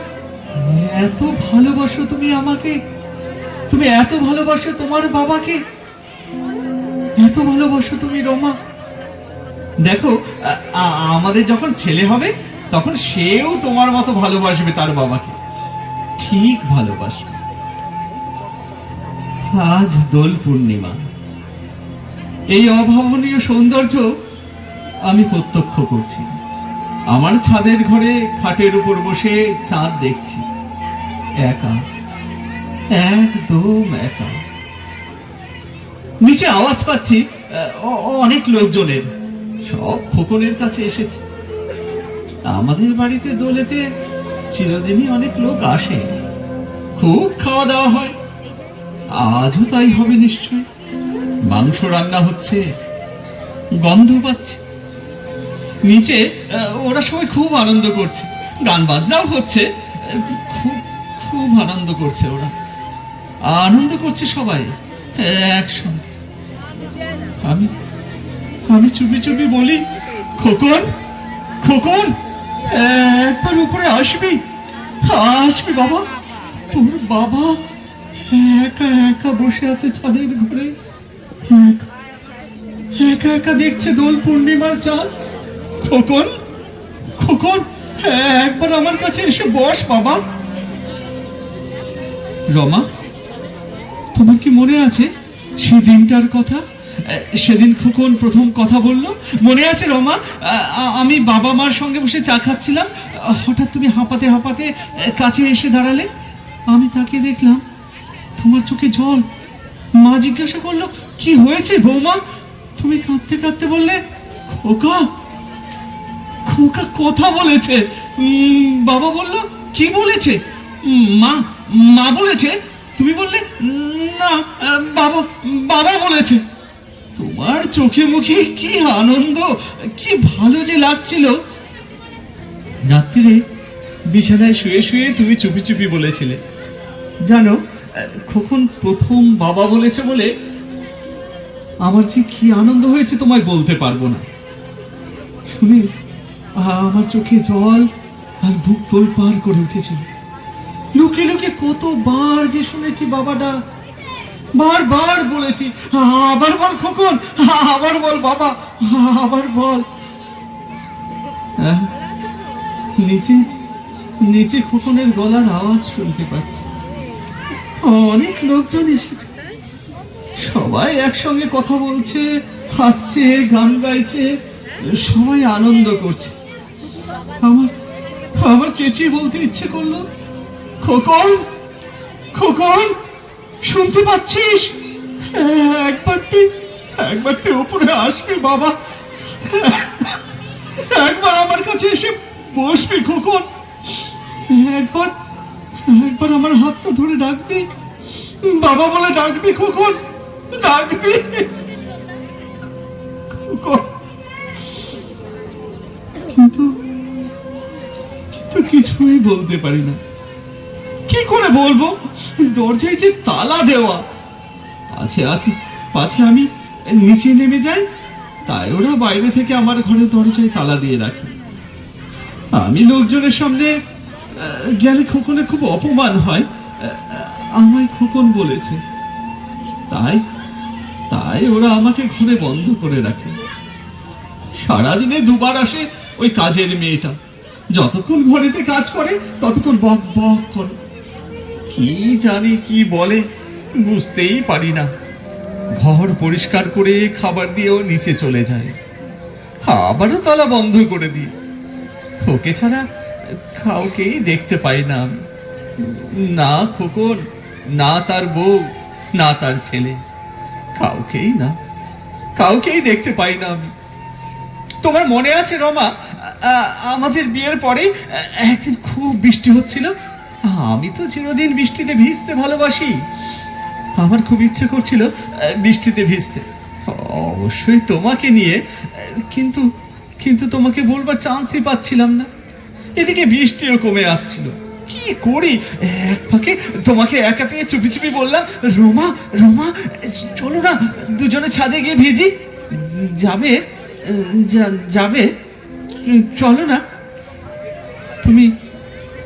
এত ভালোবাসো তুমি আমাকে, তুমি এত ভালোবাসো তোমার বাবাকে, এত ভালোবাসো তুমি রমা। দেখো, আমাদের যখন ছেলে হবে তখন সেও তোমার মতো ভালোবাসবে তার বাবাকে, ঠিক ভালোবাসবে। আজ দোল পূর্ণিমা, এই অভাবনীয় সৌন্দর্য আমি প্রত্যক্ষ করছি। আমার ছাদের ঘরে খাটের উপর বসে চাঁদ দেখছি, একা, একদম একা। নিচে আওয়াজ পাচ্ছি অনেক লোকজনের, সব খোকনের কাছে এসেছে। আমাদের বাড়িতে দোলেতে চিরদিনই অনেক লোক আসে, খুব খাওয়া দাওয়া হয়। আজও তাই হবে নিশ্চয়। মাংস রান্না হচ্ছে, গন্ধ পাচ্ছে। নিচে ওরা সবাই খুব আনন্দ করছে, গান বাজনাও হচ্ছে, খুব আনন্দ করছে। ওরা আনন্দ করছে সবাই একসঙ্গে। আমি চুপি চুপি বলি, খোকন খোকন, একবার উপরে আসবি, আসবি বাবা, তোর বাবা একা একা বসে আছে ছাদের ঘরে, একা একা দেখছে দোল পূর্ণিমার চাঁদ। খোকন, খোকন, একবার আমার কাছে এসে বস বাবা। রমা, তোমার কি মনে আছে সেই দিনটার কথা? সেদিন খোকন প্রথম কথা বলল, মনে আছে রমা? আমি বাবা মার সঙ্গে বসে চা খাচ্ছিলাম, হঠাৎ তুমি হাঁপাতে হাঁপাতে কাছে এসে দাঁড়ালে। আমি তাকে দেখলাম, তোমার চোখে জল। মা জিজ্ঞাসা করলো, কি হয়েছে বৌমা? তুমি কাঁদতে কাঁদতে বললে, খোকা, খোকা কথা বলেছে। বাবা বলল, কি বলেছে? মা, মা বলেছে। তুমি বললে, না, বাবা, বাবা বলেছে। তোমার চোখে মুখে কি আনন্দ, কি ভালো যে লাগছিল। রাত্রিরে বিছানায় শুয়ে শুয়ে তুমি চুপি চুপি বলেছিলে, জানো খোকন প্রথম বাবা বলেছে বলে আমার যে কি আনন্দ হয়েছে তোমায় বলতে পারবো না। শুনে আমার চোখে জল আর বুক তোলপাড় করে উঠেছিল। লুকিয়ে লুকিয়ে কতবার যে শুনেছি বাবাটা, বারবার বলেছি, আবার বল খোকন, আবার বল বাবা, আবার বল। নিচে নিচে খোকনের গলার আওয়াজ শুনতে পাচ্ছি। অনেক লোকজন এসেছে, সবাই একসঙ্গে কথা বলছে, হাসছে, গান গাইছে, সবাই আনন্দ করছে। আমার আমার চেঁচিয়ে বলতে ইচ্ছে করলো, খোকন, খোকন, শুনতে পাচ্ছিস? একবারটি উপরে আসবে বাবা, একবার আমার কাছে এসে বসবি খোকন, একবার একবার আমার হাতটা ধরে ডাকবি, বাবা বলে ডাকবি খোকন, ডাকবি। কিন্তু কিন্তু কিছুই বলতে পারি না। কি করে বলবো? দরজায় যে তালা দেওয়া আছে, পাছে আমি নিচে নেমে যাই, তাই ওরা বাইরে থেকে আমার ঘরের দরজায় তালা দিয়ে রাখে। আমি লোকজনের সামনে গেলে খোকনের খুব অপমান হয়, আমায় খোকন বলেছে, তাই তাই ওরা আমাকে ঘরে বন্ধ করে রাখে। সারাদিনে দুবার আসে ওই কাজের মেয়েটা, যতক্ষণ ঘরেতে কাজ করে ততক্ষণ বক বক করে, কি জানি কি বলে বুঝতেই পারি না। ঘর পরিষ্কার করে খাবার দিয়েও নিচে চলে যায়, আবারও তালা বন্ধ করে দিয়ে। ওকে ছাড়া কাউকেই দেখতে পাই না আমি, না খোকন, না তার বউ, না তার ছেলে, কাউকেই না, কাউকেই দেখতে পাই না আমি। তোমার মনে আছে রমা, আমাদের বিয়ের পরে একদিন খুব বৃষ্টি হচ্ছিল। আমি তো চিরদিন বৃষ্টিতে ভিজতে ভালোবাসি, আমার খুব ইচ্ছে করছিল বৃষ্টিতে ভিজতে, অবশ্যই তোমাকে নিয়ে, কিন্তু কিন্তু তোমাকে বলবার চান্সই পাচ্ছিলাম না। এদিকে বৃষ্টিও কমে আসছিল, কি করি? এক ফাঁকে তোমাকে একা পেয়ে চুপি চুপি বললাম, রোমা, রোমা, চলো না দুজনে ছাদে গিয়ে ভিজি। যাবে? যাবে? চলো না। তুমি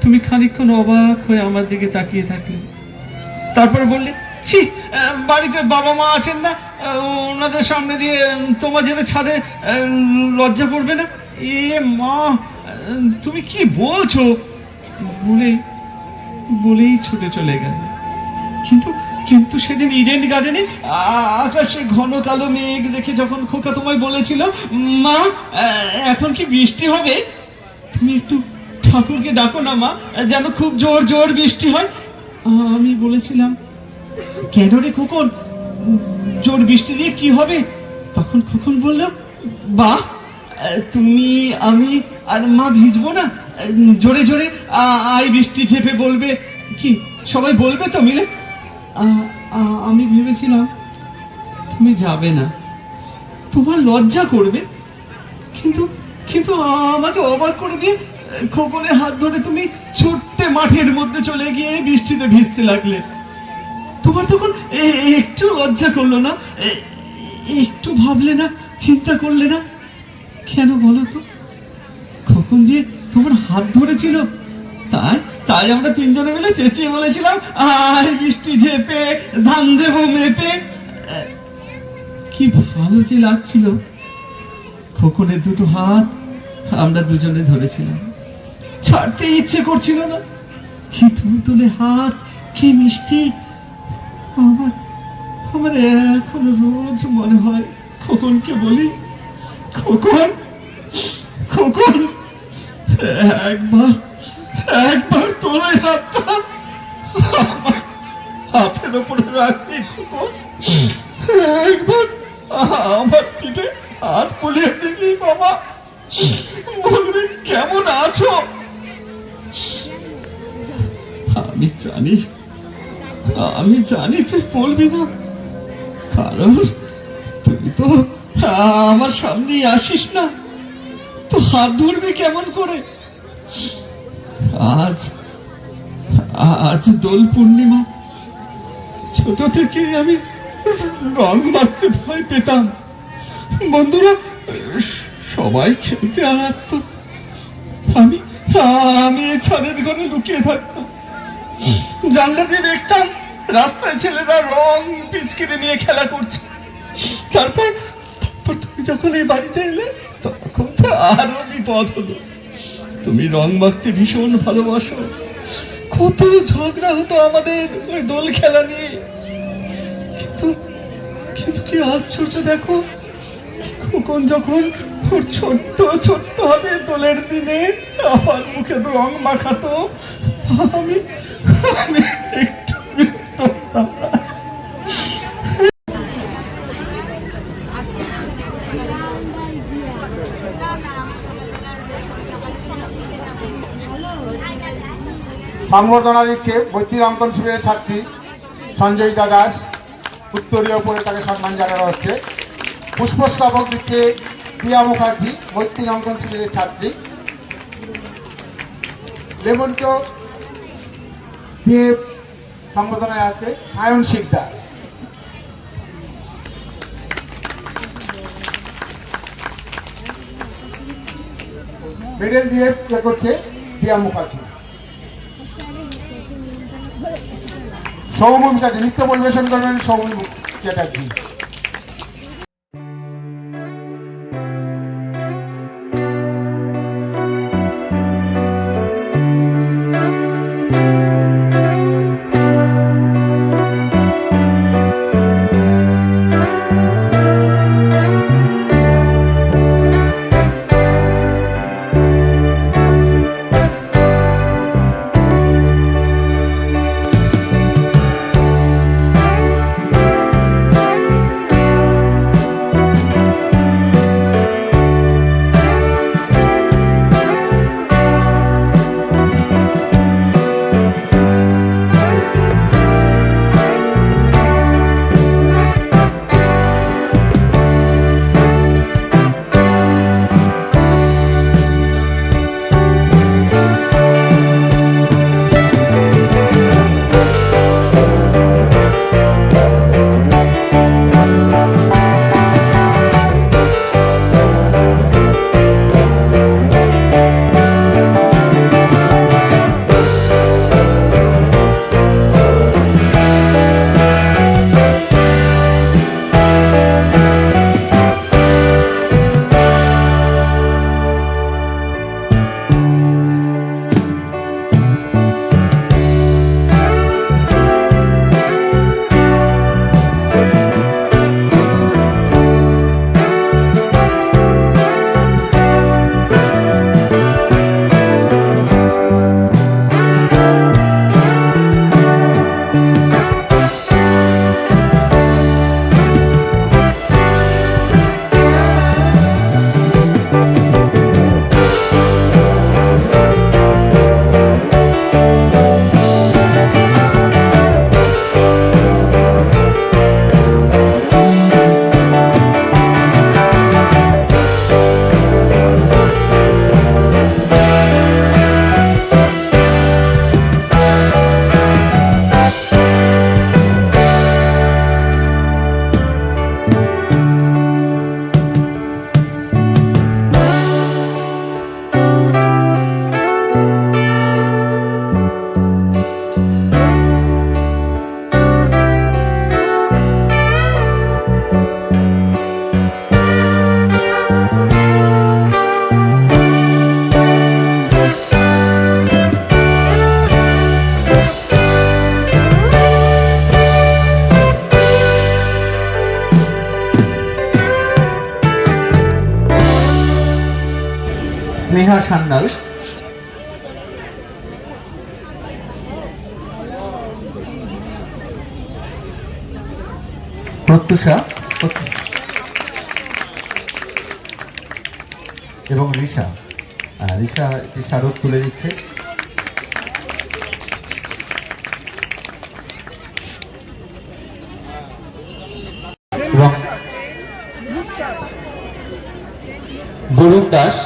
তুমি খানিকক্ষণ অবাক হয়ে আমার দিকে তাকিয়ে থাকলে, তারপর বললে, ছি, বাড়িতে বাবা মা আছেন না, ওনাদের সামনে দিয়ে তোমার যেতে ছাদে লজ্জা করবে না? এ মা, তুমি কি বলছো? বলেই ছুটে চলে গেল। কিন্তু কিন্তু সেদিন ইডেন গার্ডেনে আকাশে ঘন কালো মেঘ দেখে যখন খোকা তোমায় বলেছিল, মা এখন কি বৃষ্টি হবে, তুমি একটু ঠাকুরকে ডাকো না মা, যেন খুব জোর জোর বৃষ্টি হয়। আমি বলেছিলাম, কেন রে খোকন, জোর বৃষ্টি দিয়ে কি হবে? তখন খোকন বলল, বাহ, তুমি, আমি আর মা ভিজবো না, জোরে জোরে আই বৃষ্টি ঝেপে বলবে, কি সবাই বলবে তো মিলে? আমি ভেবেছিলাম তুমি যাবে না, তোমার লজ্জা করবে, কিন্তু কিন্তু আমাকে অবাক করে দিয়ে খোকনের হাত ধরে তুমি ছোট্ট মাঠের মধ্যে চলে গিয়ে বৃষ্টিতে ভিজতে লাগলে। তোমার তখন একটু লজ্জা করলো না? একটু ভাবলে না, চিন্তা করলে না? কেন বলো তো? খোকন যে তোমার হাত ধরেছিল, তাই তাই আমরা তিনজনে মিলে চেঁচিয়ে বলেছিলাম, আয় বৃষ্টি ঝেপে ধান দেবো মেপে। কি ভালো যে লাগছিল। খোকনের দুটো হাত আমরা দুজনে ধরেছিলাম, ছাড়তে ইচ্ছে করছিল না। কি তুলে হাত, কি মিষ্টি। আমার আমার এখনো রোজ মনে হয়, খোকনকে বলি, খোকন খোকন একবার একবার তোর এই হাতটা আমার হাতের উপরে রাখবি খোকন, একবার আমার পিঠে হাত বুলিয়ে দিবি বাবা, বলবি কেমন আছো। আমি জানি তুই বলবি না, কারণ তুই তো আমার সামনেই আসিস না, তো হাত ধরবি কেমন করে। আজ দোল পূর্ণিমা। ছোট থেকে আমি রং মাখতে ভয় পেতাম, বন্ধুরা সবাই খেলতে আনাত, আমি আমি ছাদের ঘরে লুকিয়ে থাকতাম, জানলা দিয়ে দেখতাম রাস্তায় ছেলেরা রং পিচকিরি নিয়ে খেলা করছে। তারপর তুমি যখন এই বাড়িতে এলে তখন তো আরো বিপদ হলো। তুমি রং মাখতে ভীষণ ভালোবাসো, কত ঝগড়া হতো আমাদের ওই দোল খেলা নিয়ে। কিন্তু কিন্তু কি আশ্চর্য দেখো, খোকন যখন ওর ছোট্ট ছোট্ট হাতে দোলের দিনে আমার মুখে রং মাখাতো, আমি আমি একটু বিরক্ত হতাম না। সংবর্ধনা দিচ্ছে বৈদিক অঙ্কন শিবিরের ছাত্রী সঞ্জয়িতা দাস, উত্তরীয় পরে তাকে সম্মান জানানো হচ্ছে। পুষ্পস্তবক দিচ্ছে প্রিয়া মুখার্জি, বৈদিক অঙ্কন শিবিরের ছাত্রী। লেমন্ত দিয়ে সংবর্ধনায় আছে আয়ন শিকদার। মেডেল দিয়ে করছে প্রিয়া মুখার্জি। সৌম্য চ্যাটার্জি নৃত্য পরিবেশন করবেন, সৌম্য চ্যাটার্জি। স্নেহা সান্যাল, প্রত্যুষা এবং রিশা। রিশা একটি স্মারক তুলে দিচ্ছে। এবং বরুণ দাস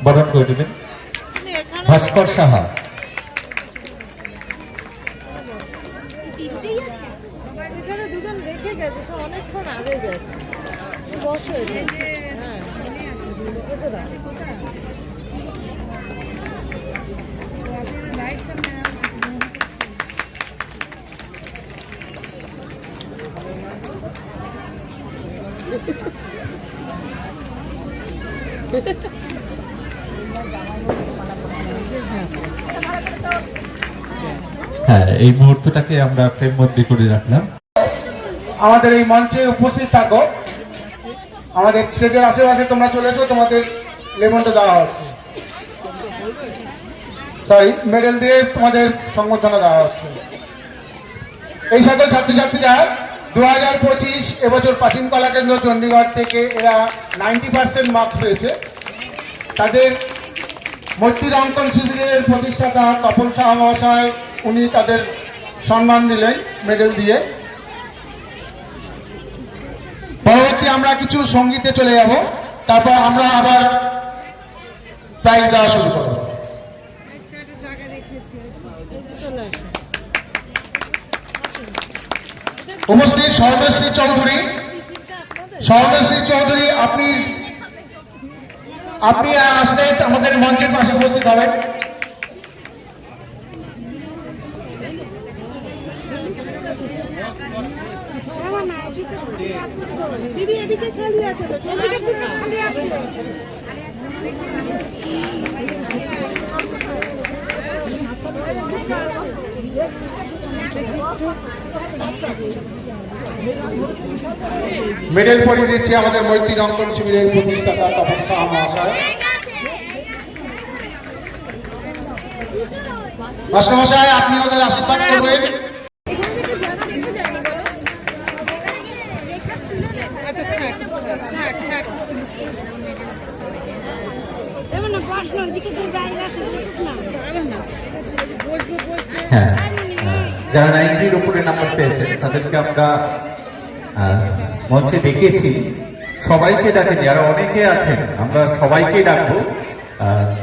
বরণ করে দেবেন। ভাস্কর সাহা, হ্যাঁ, এই মুহূর্তটাকে আমরা ফ্রেমবন্দি করে রাখলাম। আমাদের এই মঞ্চে উপস্থিত থাকো, আমাদের স্টেজের আশেপাশে তোমরা চলে এসো, তোমাদের লেমনটা দেওয়া হচ্ছে, সরি মেডেল দিয়ে তোমাদের সংবর্ধনা দেওয়া হচ্ছে। এই সকল ছাত্রছাত্রীরা 2025 এবছর প্রাচীন কলা কেন্দ্র চণ্ডীগড় থেকে এরা 90% মার্কস পেয়েছে। তাদের মৈত্রী অঙ্কন শিবিরের প্রতিষ্ঠাতা তপন সাহা মহাশয় উনি তাদের সম্মান দিলেন মেডেল দিয়ে। পরবর্তী আমরা কিছু সঙ্গীতে চলে যাব, তারপর আমরা আবার প্রাইজ দেওয়া শুরু করব। উপস্থিত সর্বশ্রী চৌধুরী, সর্বশ্রী চৌধুরী আপনি আসলে আমাদের মঞ্চের পাশে উপস্থিত হবেন। দিদি এদিকে খালি আছে তো, এদিকে খালি আছে। মেডেল পরিয়ে দিচ্ছে আমাদের মৈত্রী অঙ্কন শিবিরের প্রতিষ্ঠাতা তপন সাহা মহাশয়। মাস্টারমশাই আপনি ওদের আশীর্বাদ করবেন। হ্যাঁ, যারা 90-র উপরে নাম্বার পেয়েছেন তাদেরকে আমরা মঞ্চে ডেকেছি। সবাইকে ডাকেনি, আরো অনেকে আছেন, আমরা সবাইকেই ডাকবো,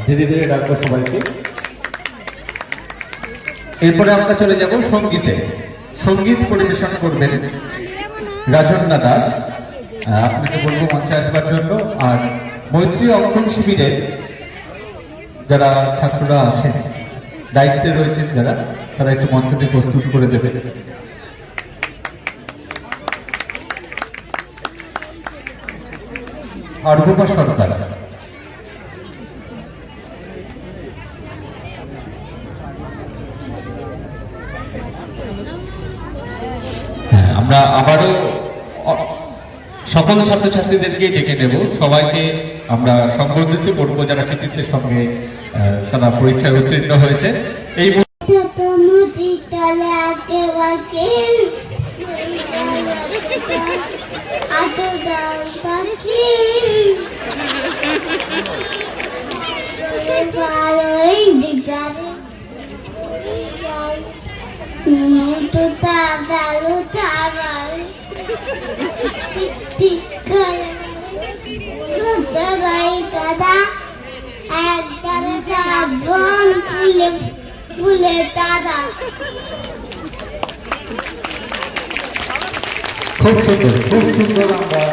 ধীরে ধীরে ডাকবো সবাইকে। এরপরে আমরা চলে যাব সঙ্গীতে। সঙ্গীত পরিবেশন করবেন রাজন্না দাস। আপনাকে বলবো মঞ্চে আসবার জন্য। আর মৈত্রী অঙ্কন শিবিরে যারা ছাত্ররা আছেন, দায়িত্বে রয়েছেন যারা, তারা একটু মঞ্চটি প্রস্তুত করে দেবে। অর্ঘ্যপা সরকার, হ্যাঁ, আমরা আবারও সকল ছাত্রছাত্রীদেরকে ডেকে নেব। সবাইকে আমরা সংবর্ধিত করবো যারা কৃতিত্বের সঙ্গে তারা পরীক্ষায় উত্তীর্ণ হয়েছে। এই খুব সুন্দর, খুব সুন্দর। আমরা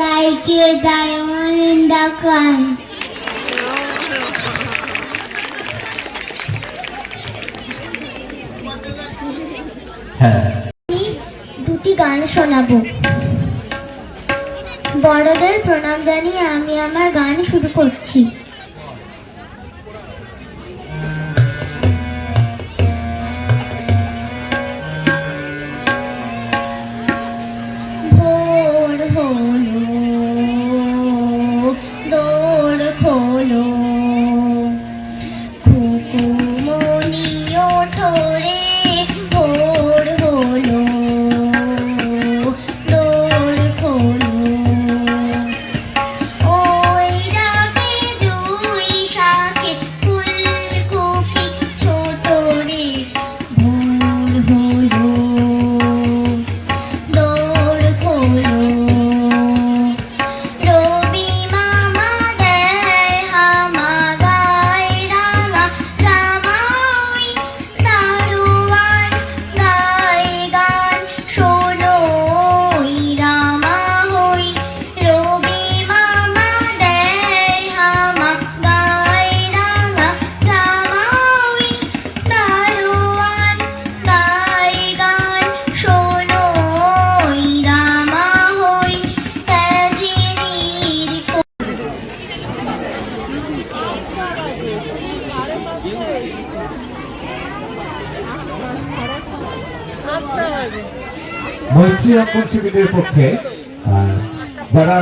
like a diamond in the sky. দুটি গান শোনাবো। বড়দের প্রণাম জানিয়ে আমি আমার গান শুরু করছি। মৈত্রী অঙ্কন শিবিরের পক্ষে যারা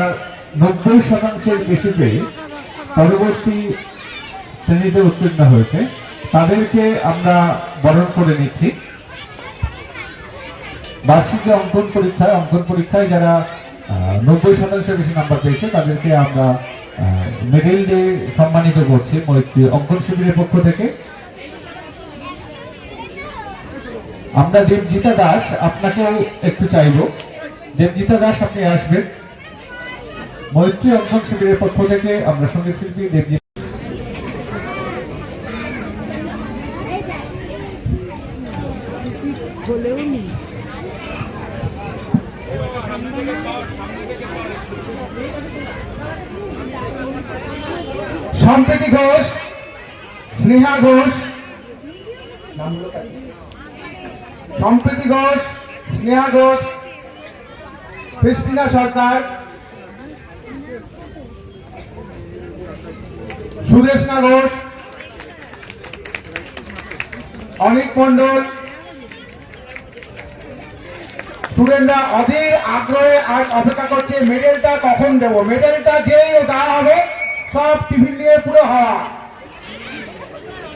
90% বেশি পেয়ে পরবর্তী শ্রেণীতে উত্তীর্ণ হয়েছে তাদেরকে আমরা বরণ করে নিচ্ছি। বার্ষিক অঙ্কন পরীক্ষায় যারা 90% বেশি নাম্বার পেয়েছে তাদেরকে আমরা মেডেল দিয়ে সম্মানিত করছি মৈত্রী অঙ্কন শিবিরের পক্ষ থেকে। আমরা দেবজিতা দাস আপনাকেও একটু চাইব, দেবজিতা দাস আপনি আসবেন। মৈত্রী অঙ্কন শিবিরের পক্ষ থেকে আমরা সঙ্গীত শিল্পী দেবজিতা। সম্প্রীতি ঘোষ, স্নেহা ঘোষ, সম্প্রীতি ঘোষ, স্নেহা ঘোষ, ক্রিস্টিনা সরকার, সুদেশনা ঘোষ, অনিক মন্ডল, স্টুডেন্টরা অধীর আগ্রহে আজ অপেক্ষা করছে মেডেলটা কখন দেবো। মেডেলটা যেই দেওয়া হবে সব টিফিন নিয়ে পুরো হওয়া,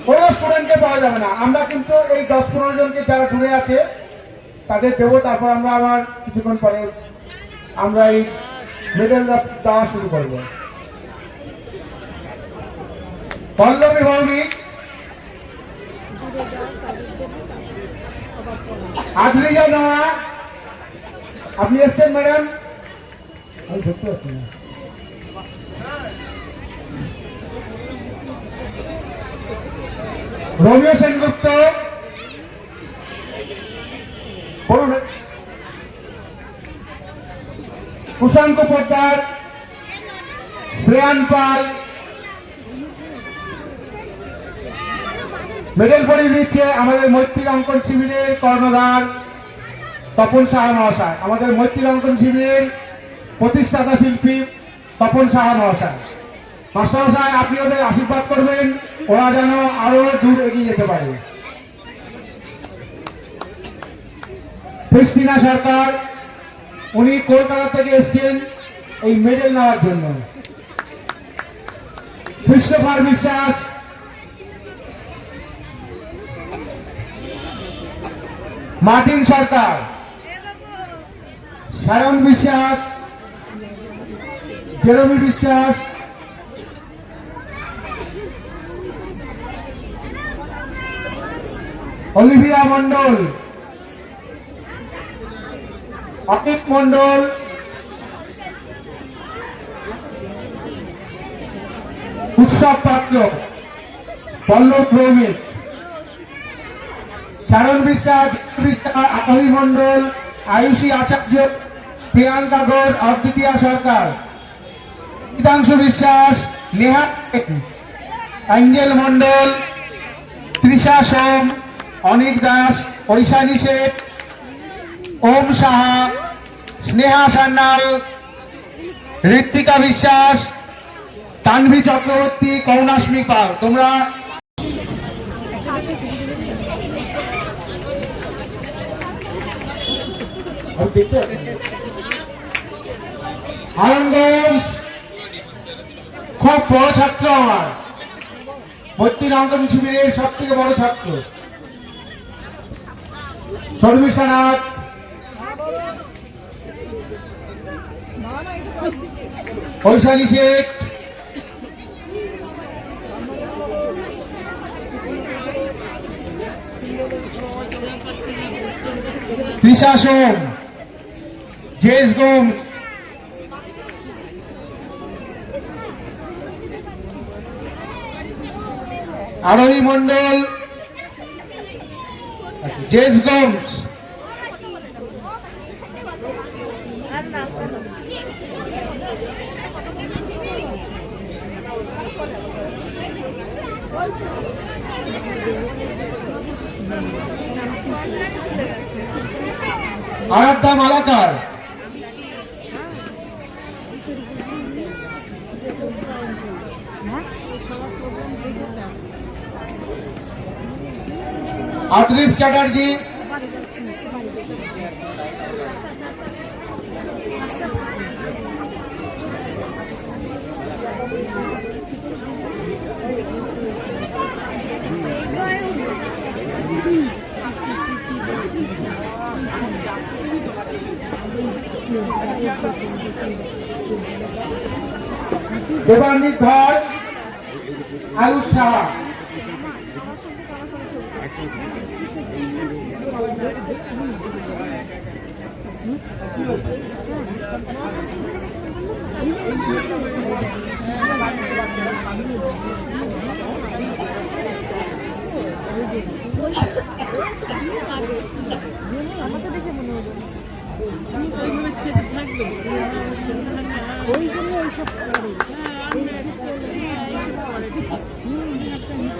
কোনো স্টুডেন্টকে পাওয়া যাবে না। আমরা কিন্তু এই 10-15 জনকে যারা দূরে আছে তাদের দেবো, তারপর আমরা আবার কিছুক্ষণ পরে আমরা এই মেডেল দেওয়া শুরু করবো। পল্লবী ভৌমিক, আদরিজা নোয়া, আপনি এসছেন ম্যাডাম? আমি দেখতে পাচ্ছি না। রোমিও সেনগুপ্ত, কুশাঙ্ক পোদ্দার, শ্রেয়ান পাল, মেডেল পরিয়ে দিচ্ছে আমাদের মৈত্রী অঙ্কন শিবিরের কর্ণধার তপন সাহা মহাশয়, আমাদের মৈত্রী অঙ্কন শিবিরের প্রতিষ্ঠাতা শিল্পী তপন সাহা মহাশয়। মাস্টার মশাই আপনি ওদের আশীর্বাদ করবেন, ওরা যেন আরো দূর এগিয়ে যেতে পারে। ক্রিস্টিনা সরকার, উনি কলকাতা থেকে এসেছেন এই মেডেল নেওয়ার জন্য। কৃষ্ণপাল বিশ্বাস, মার্টিন সরকার, শারণ বিশ্বাস, জেরমি বিশ্বাস, অলিভিয়া মন্ডল, অনিক মন্ডল, উৎসব পাত্র, পল্লব ভৌমিক, শারণ বিশ্বাস, আকাশী মন্ডল, আয়ুষী আচার্য, প্রিয়াঙ্কা ঘোষ, অদ্বিতীয়া সরকার, গীতাংশু বিশ্বাস, নেহা, অ্যাঞ্জেল মন্ডল, তৃষা সোম, অনিক দাস, ঐশানী শেঠ, ওম সাহা, স্নেহা সান্যাল, ঋত্বিকা বিশ্বাস, তানভি চক্রবর্তী, কৌনাশ্মী পাল। তোমরা আনন্দগঞ্জ খুব বড় ছাত্র, আমার মৈত্রী অঙ্কন শিবিরের সব থেকে বড় ছাত্র। শর্মিষ্ঠা নাথ, ঐশানী শেখ, তৃষা সোম, জেস গোমস, আরোহী মন্ডল, জেস গোমস, আরাধ্যা মালাকার, আদ্রিস চ্যাটার্জি, দেবান্বিত ধর, আয়ুষ সাহা।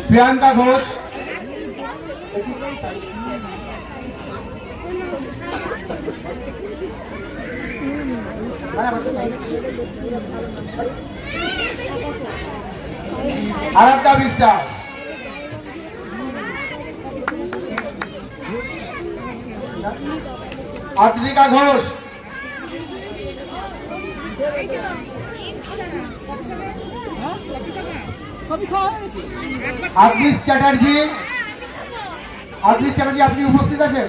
প্রিয়াঙ্কা ঘোষ, আরাধ্যা বিশ্বাস, আদ্রিকা ঘোষ, আদৃশ চ্যাটার্জি। আদৃশ চ্যাটার্জি, আপনি উপস্থিত আছেন?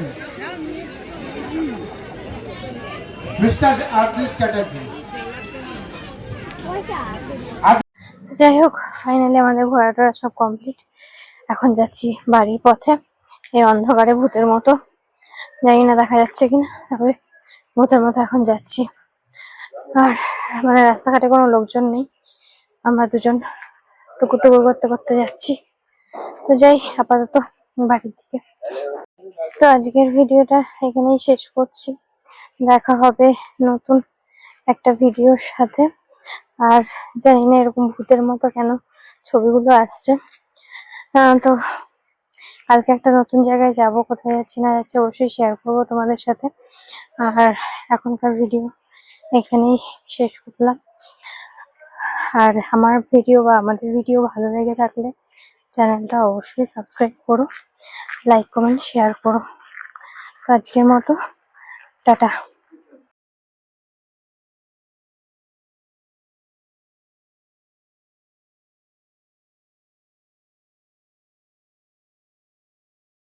মিস্টার আদৃশ চ্যাটার্জি। যাই হোক, ফাইনালি আমাদের ঘোরাটা সব কমপ্লিট। এখন যাচ্ছি বাড়ির পথে। এই অন্ধকারে ভূতের মতো, জানি না দেখা যাচ্ছে কিনা, তবে ভূতের মতো এখন যাচ্ছি। আর মানে রাস্তাঘাটে কোনো লোকজন নেই, আমরা দুজন টুকুর টুকুর করতে করতে যাচ্ছি। তো যাই আপাতত বাড়ির দিকে। তো আজকের ভিডিওটা এখানেই শেষ করছি। দেখা হবে নতুন একটা ভিডিওর সাথে। আর জানি না এরকম ভূতের মতো কেন ছবিগুলো আসছে। তো কালকে একটা নতুন জায়গায় যাব, কোথায় যাচ্ছি না যাচ্ছি অবশ্যই শেয়ার করবো তোমাদের সাথে। আর এখনকার ভিডিও এখানেই শেষ করলাম। আর আমার ভিডিও বা আমাদের ভিডিও ভালো লেগে থাকলে চ্যানেলটা অবশ্যই সাবস্ক্রাইব করো, লাইক কমেন্ট শেয়ার করো। তো আজকের মতো টাটা।